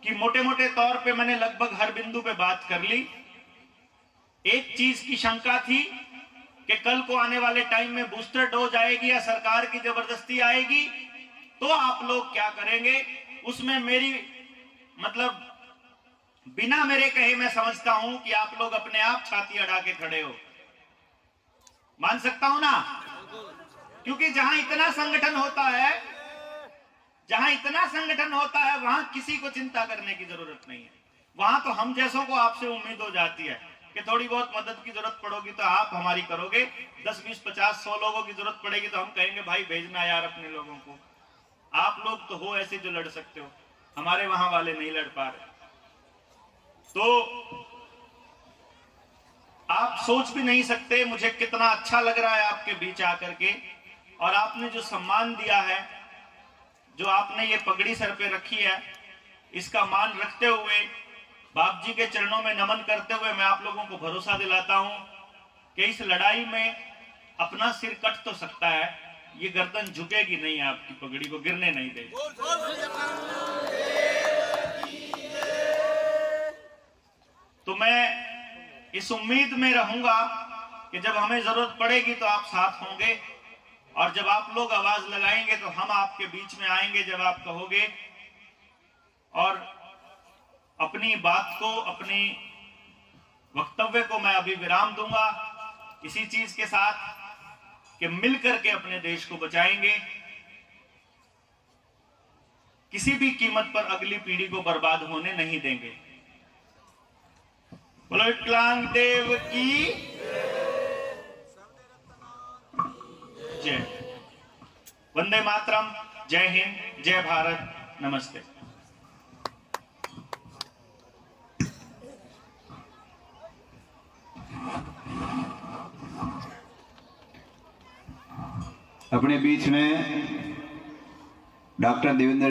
कि मोटे मोटे तौर पे मैंने लगभग हर बिंदु पे बात कर ली। एक चीज की शंका थी कि कल को आने वाले टाइम में बूस्टर डोज आएगी या सरकार की जबरदस्ती आएगी तो आप लोग क्या करेंगे। उसमें मेरी मतलब बिना मेरे कहे मैं समझता हूं कि आप लोग अपने आप छाती अड़ा के खड़े हो। मान सकता हूं ना, क्योंकि जहां इतना संगठन होता है वहां किसी को चिंता करने की जरूरत नहीं है। वहां तो हम जैसों को आपसे उम्मीद हो जाती है कि थोड़ी बहुत मदद की जरूरत पड़ोगी तो आप हमारी करोगे। 10, 20, 50, 100 लोगों की जरूरत पड़ेगी तो हम कहेंगे भाई भेजना यार अपने लोगों को। आप लोग तो हो ऐसे जो लड़ सकते हो, हमारे वहां वाले नहीं लड़ पा रहे। तो आप सोच भी नहीं सकते मुझे कितना अच्छा लग रहा है आपके बीच आकर के। और आपने जो सम्मान दिया है, जो आपने ये पगड़ी सर पे रखी है, इसका मान रखते हुए, बाप जी के चरणों में नमन करते हुए मैं आप लोगों को भरोसा दिलाता हूं कि इस लड़ाई में अपना सिर कट तो सकता है, ये गर्दन झुकेगी नहीं, आपकी पगड़ी को गिरने नहीं देगी। तो मैं इस उम्मीद में रहूंगा कि जब हमें जरूरत पड़ेगी तो आप साथ होंगे, और जब आप लोग आवाज लगाएंगे तो हम आपके बीच में आएंगे जब आप कहोगे। और अपनी बात को, अपनी वक्तव्य को मैं अभी विराम दूंगा इसी चीज के साथ कि मिलकर के अपने देश को बचाएंगे, किसी भी कीमत पर अगली पीढ़ी को बर्बाद होने नहीं देंगे। बोलो विकलांग देव की जय। वंदे मातरम। जय हिंद, जय भारत, नमस्ते।
अपने बीच में डॉक्टर देवेंद्र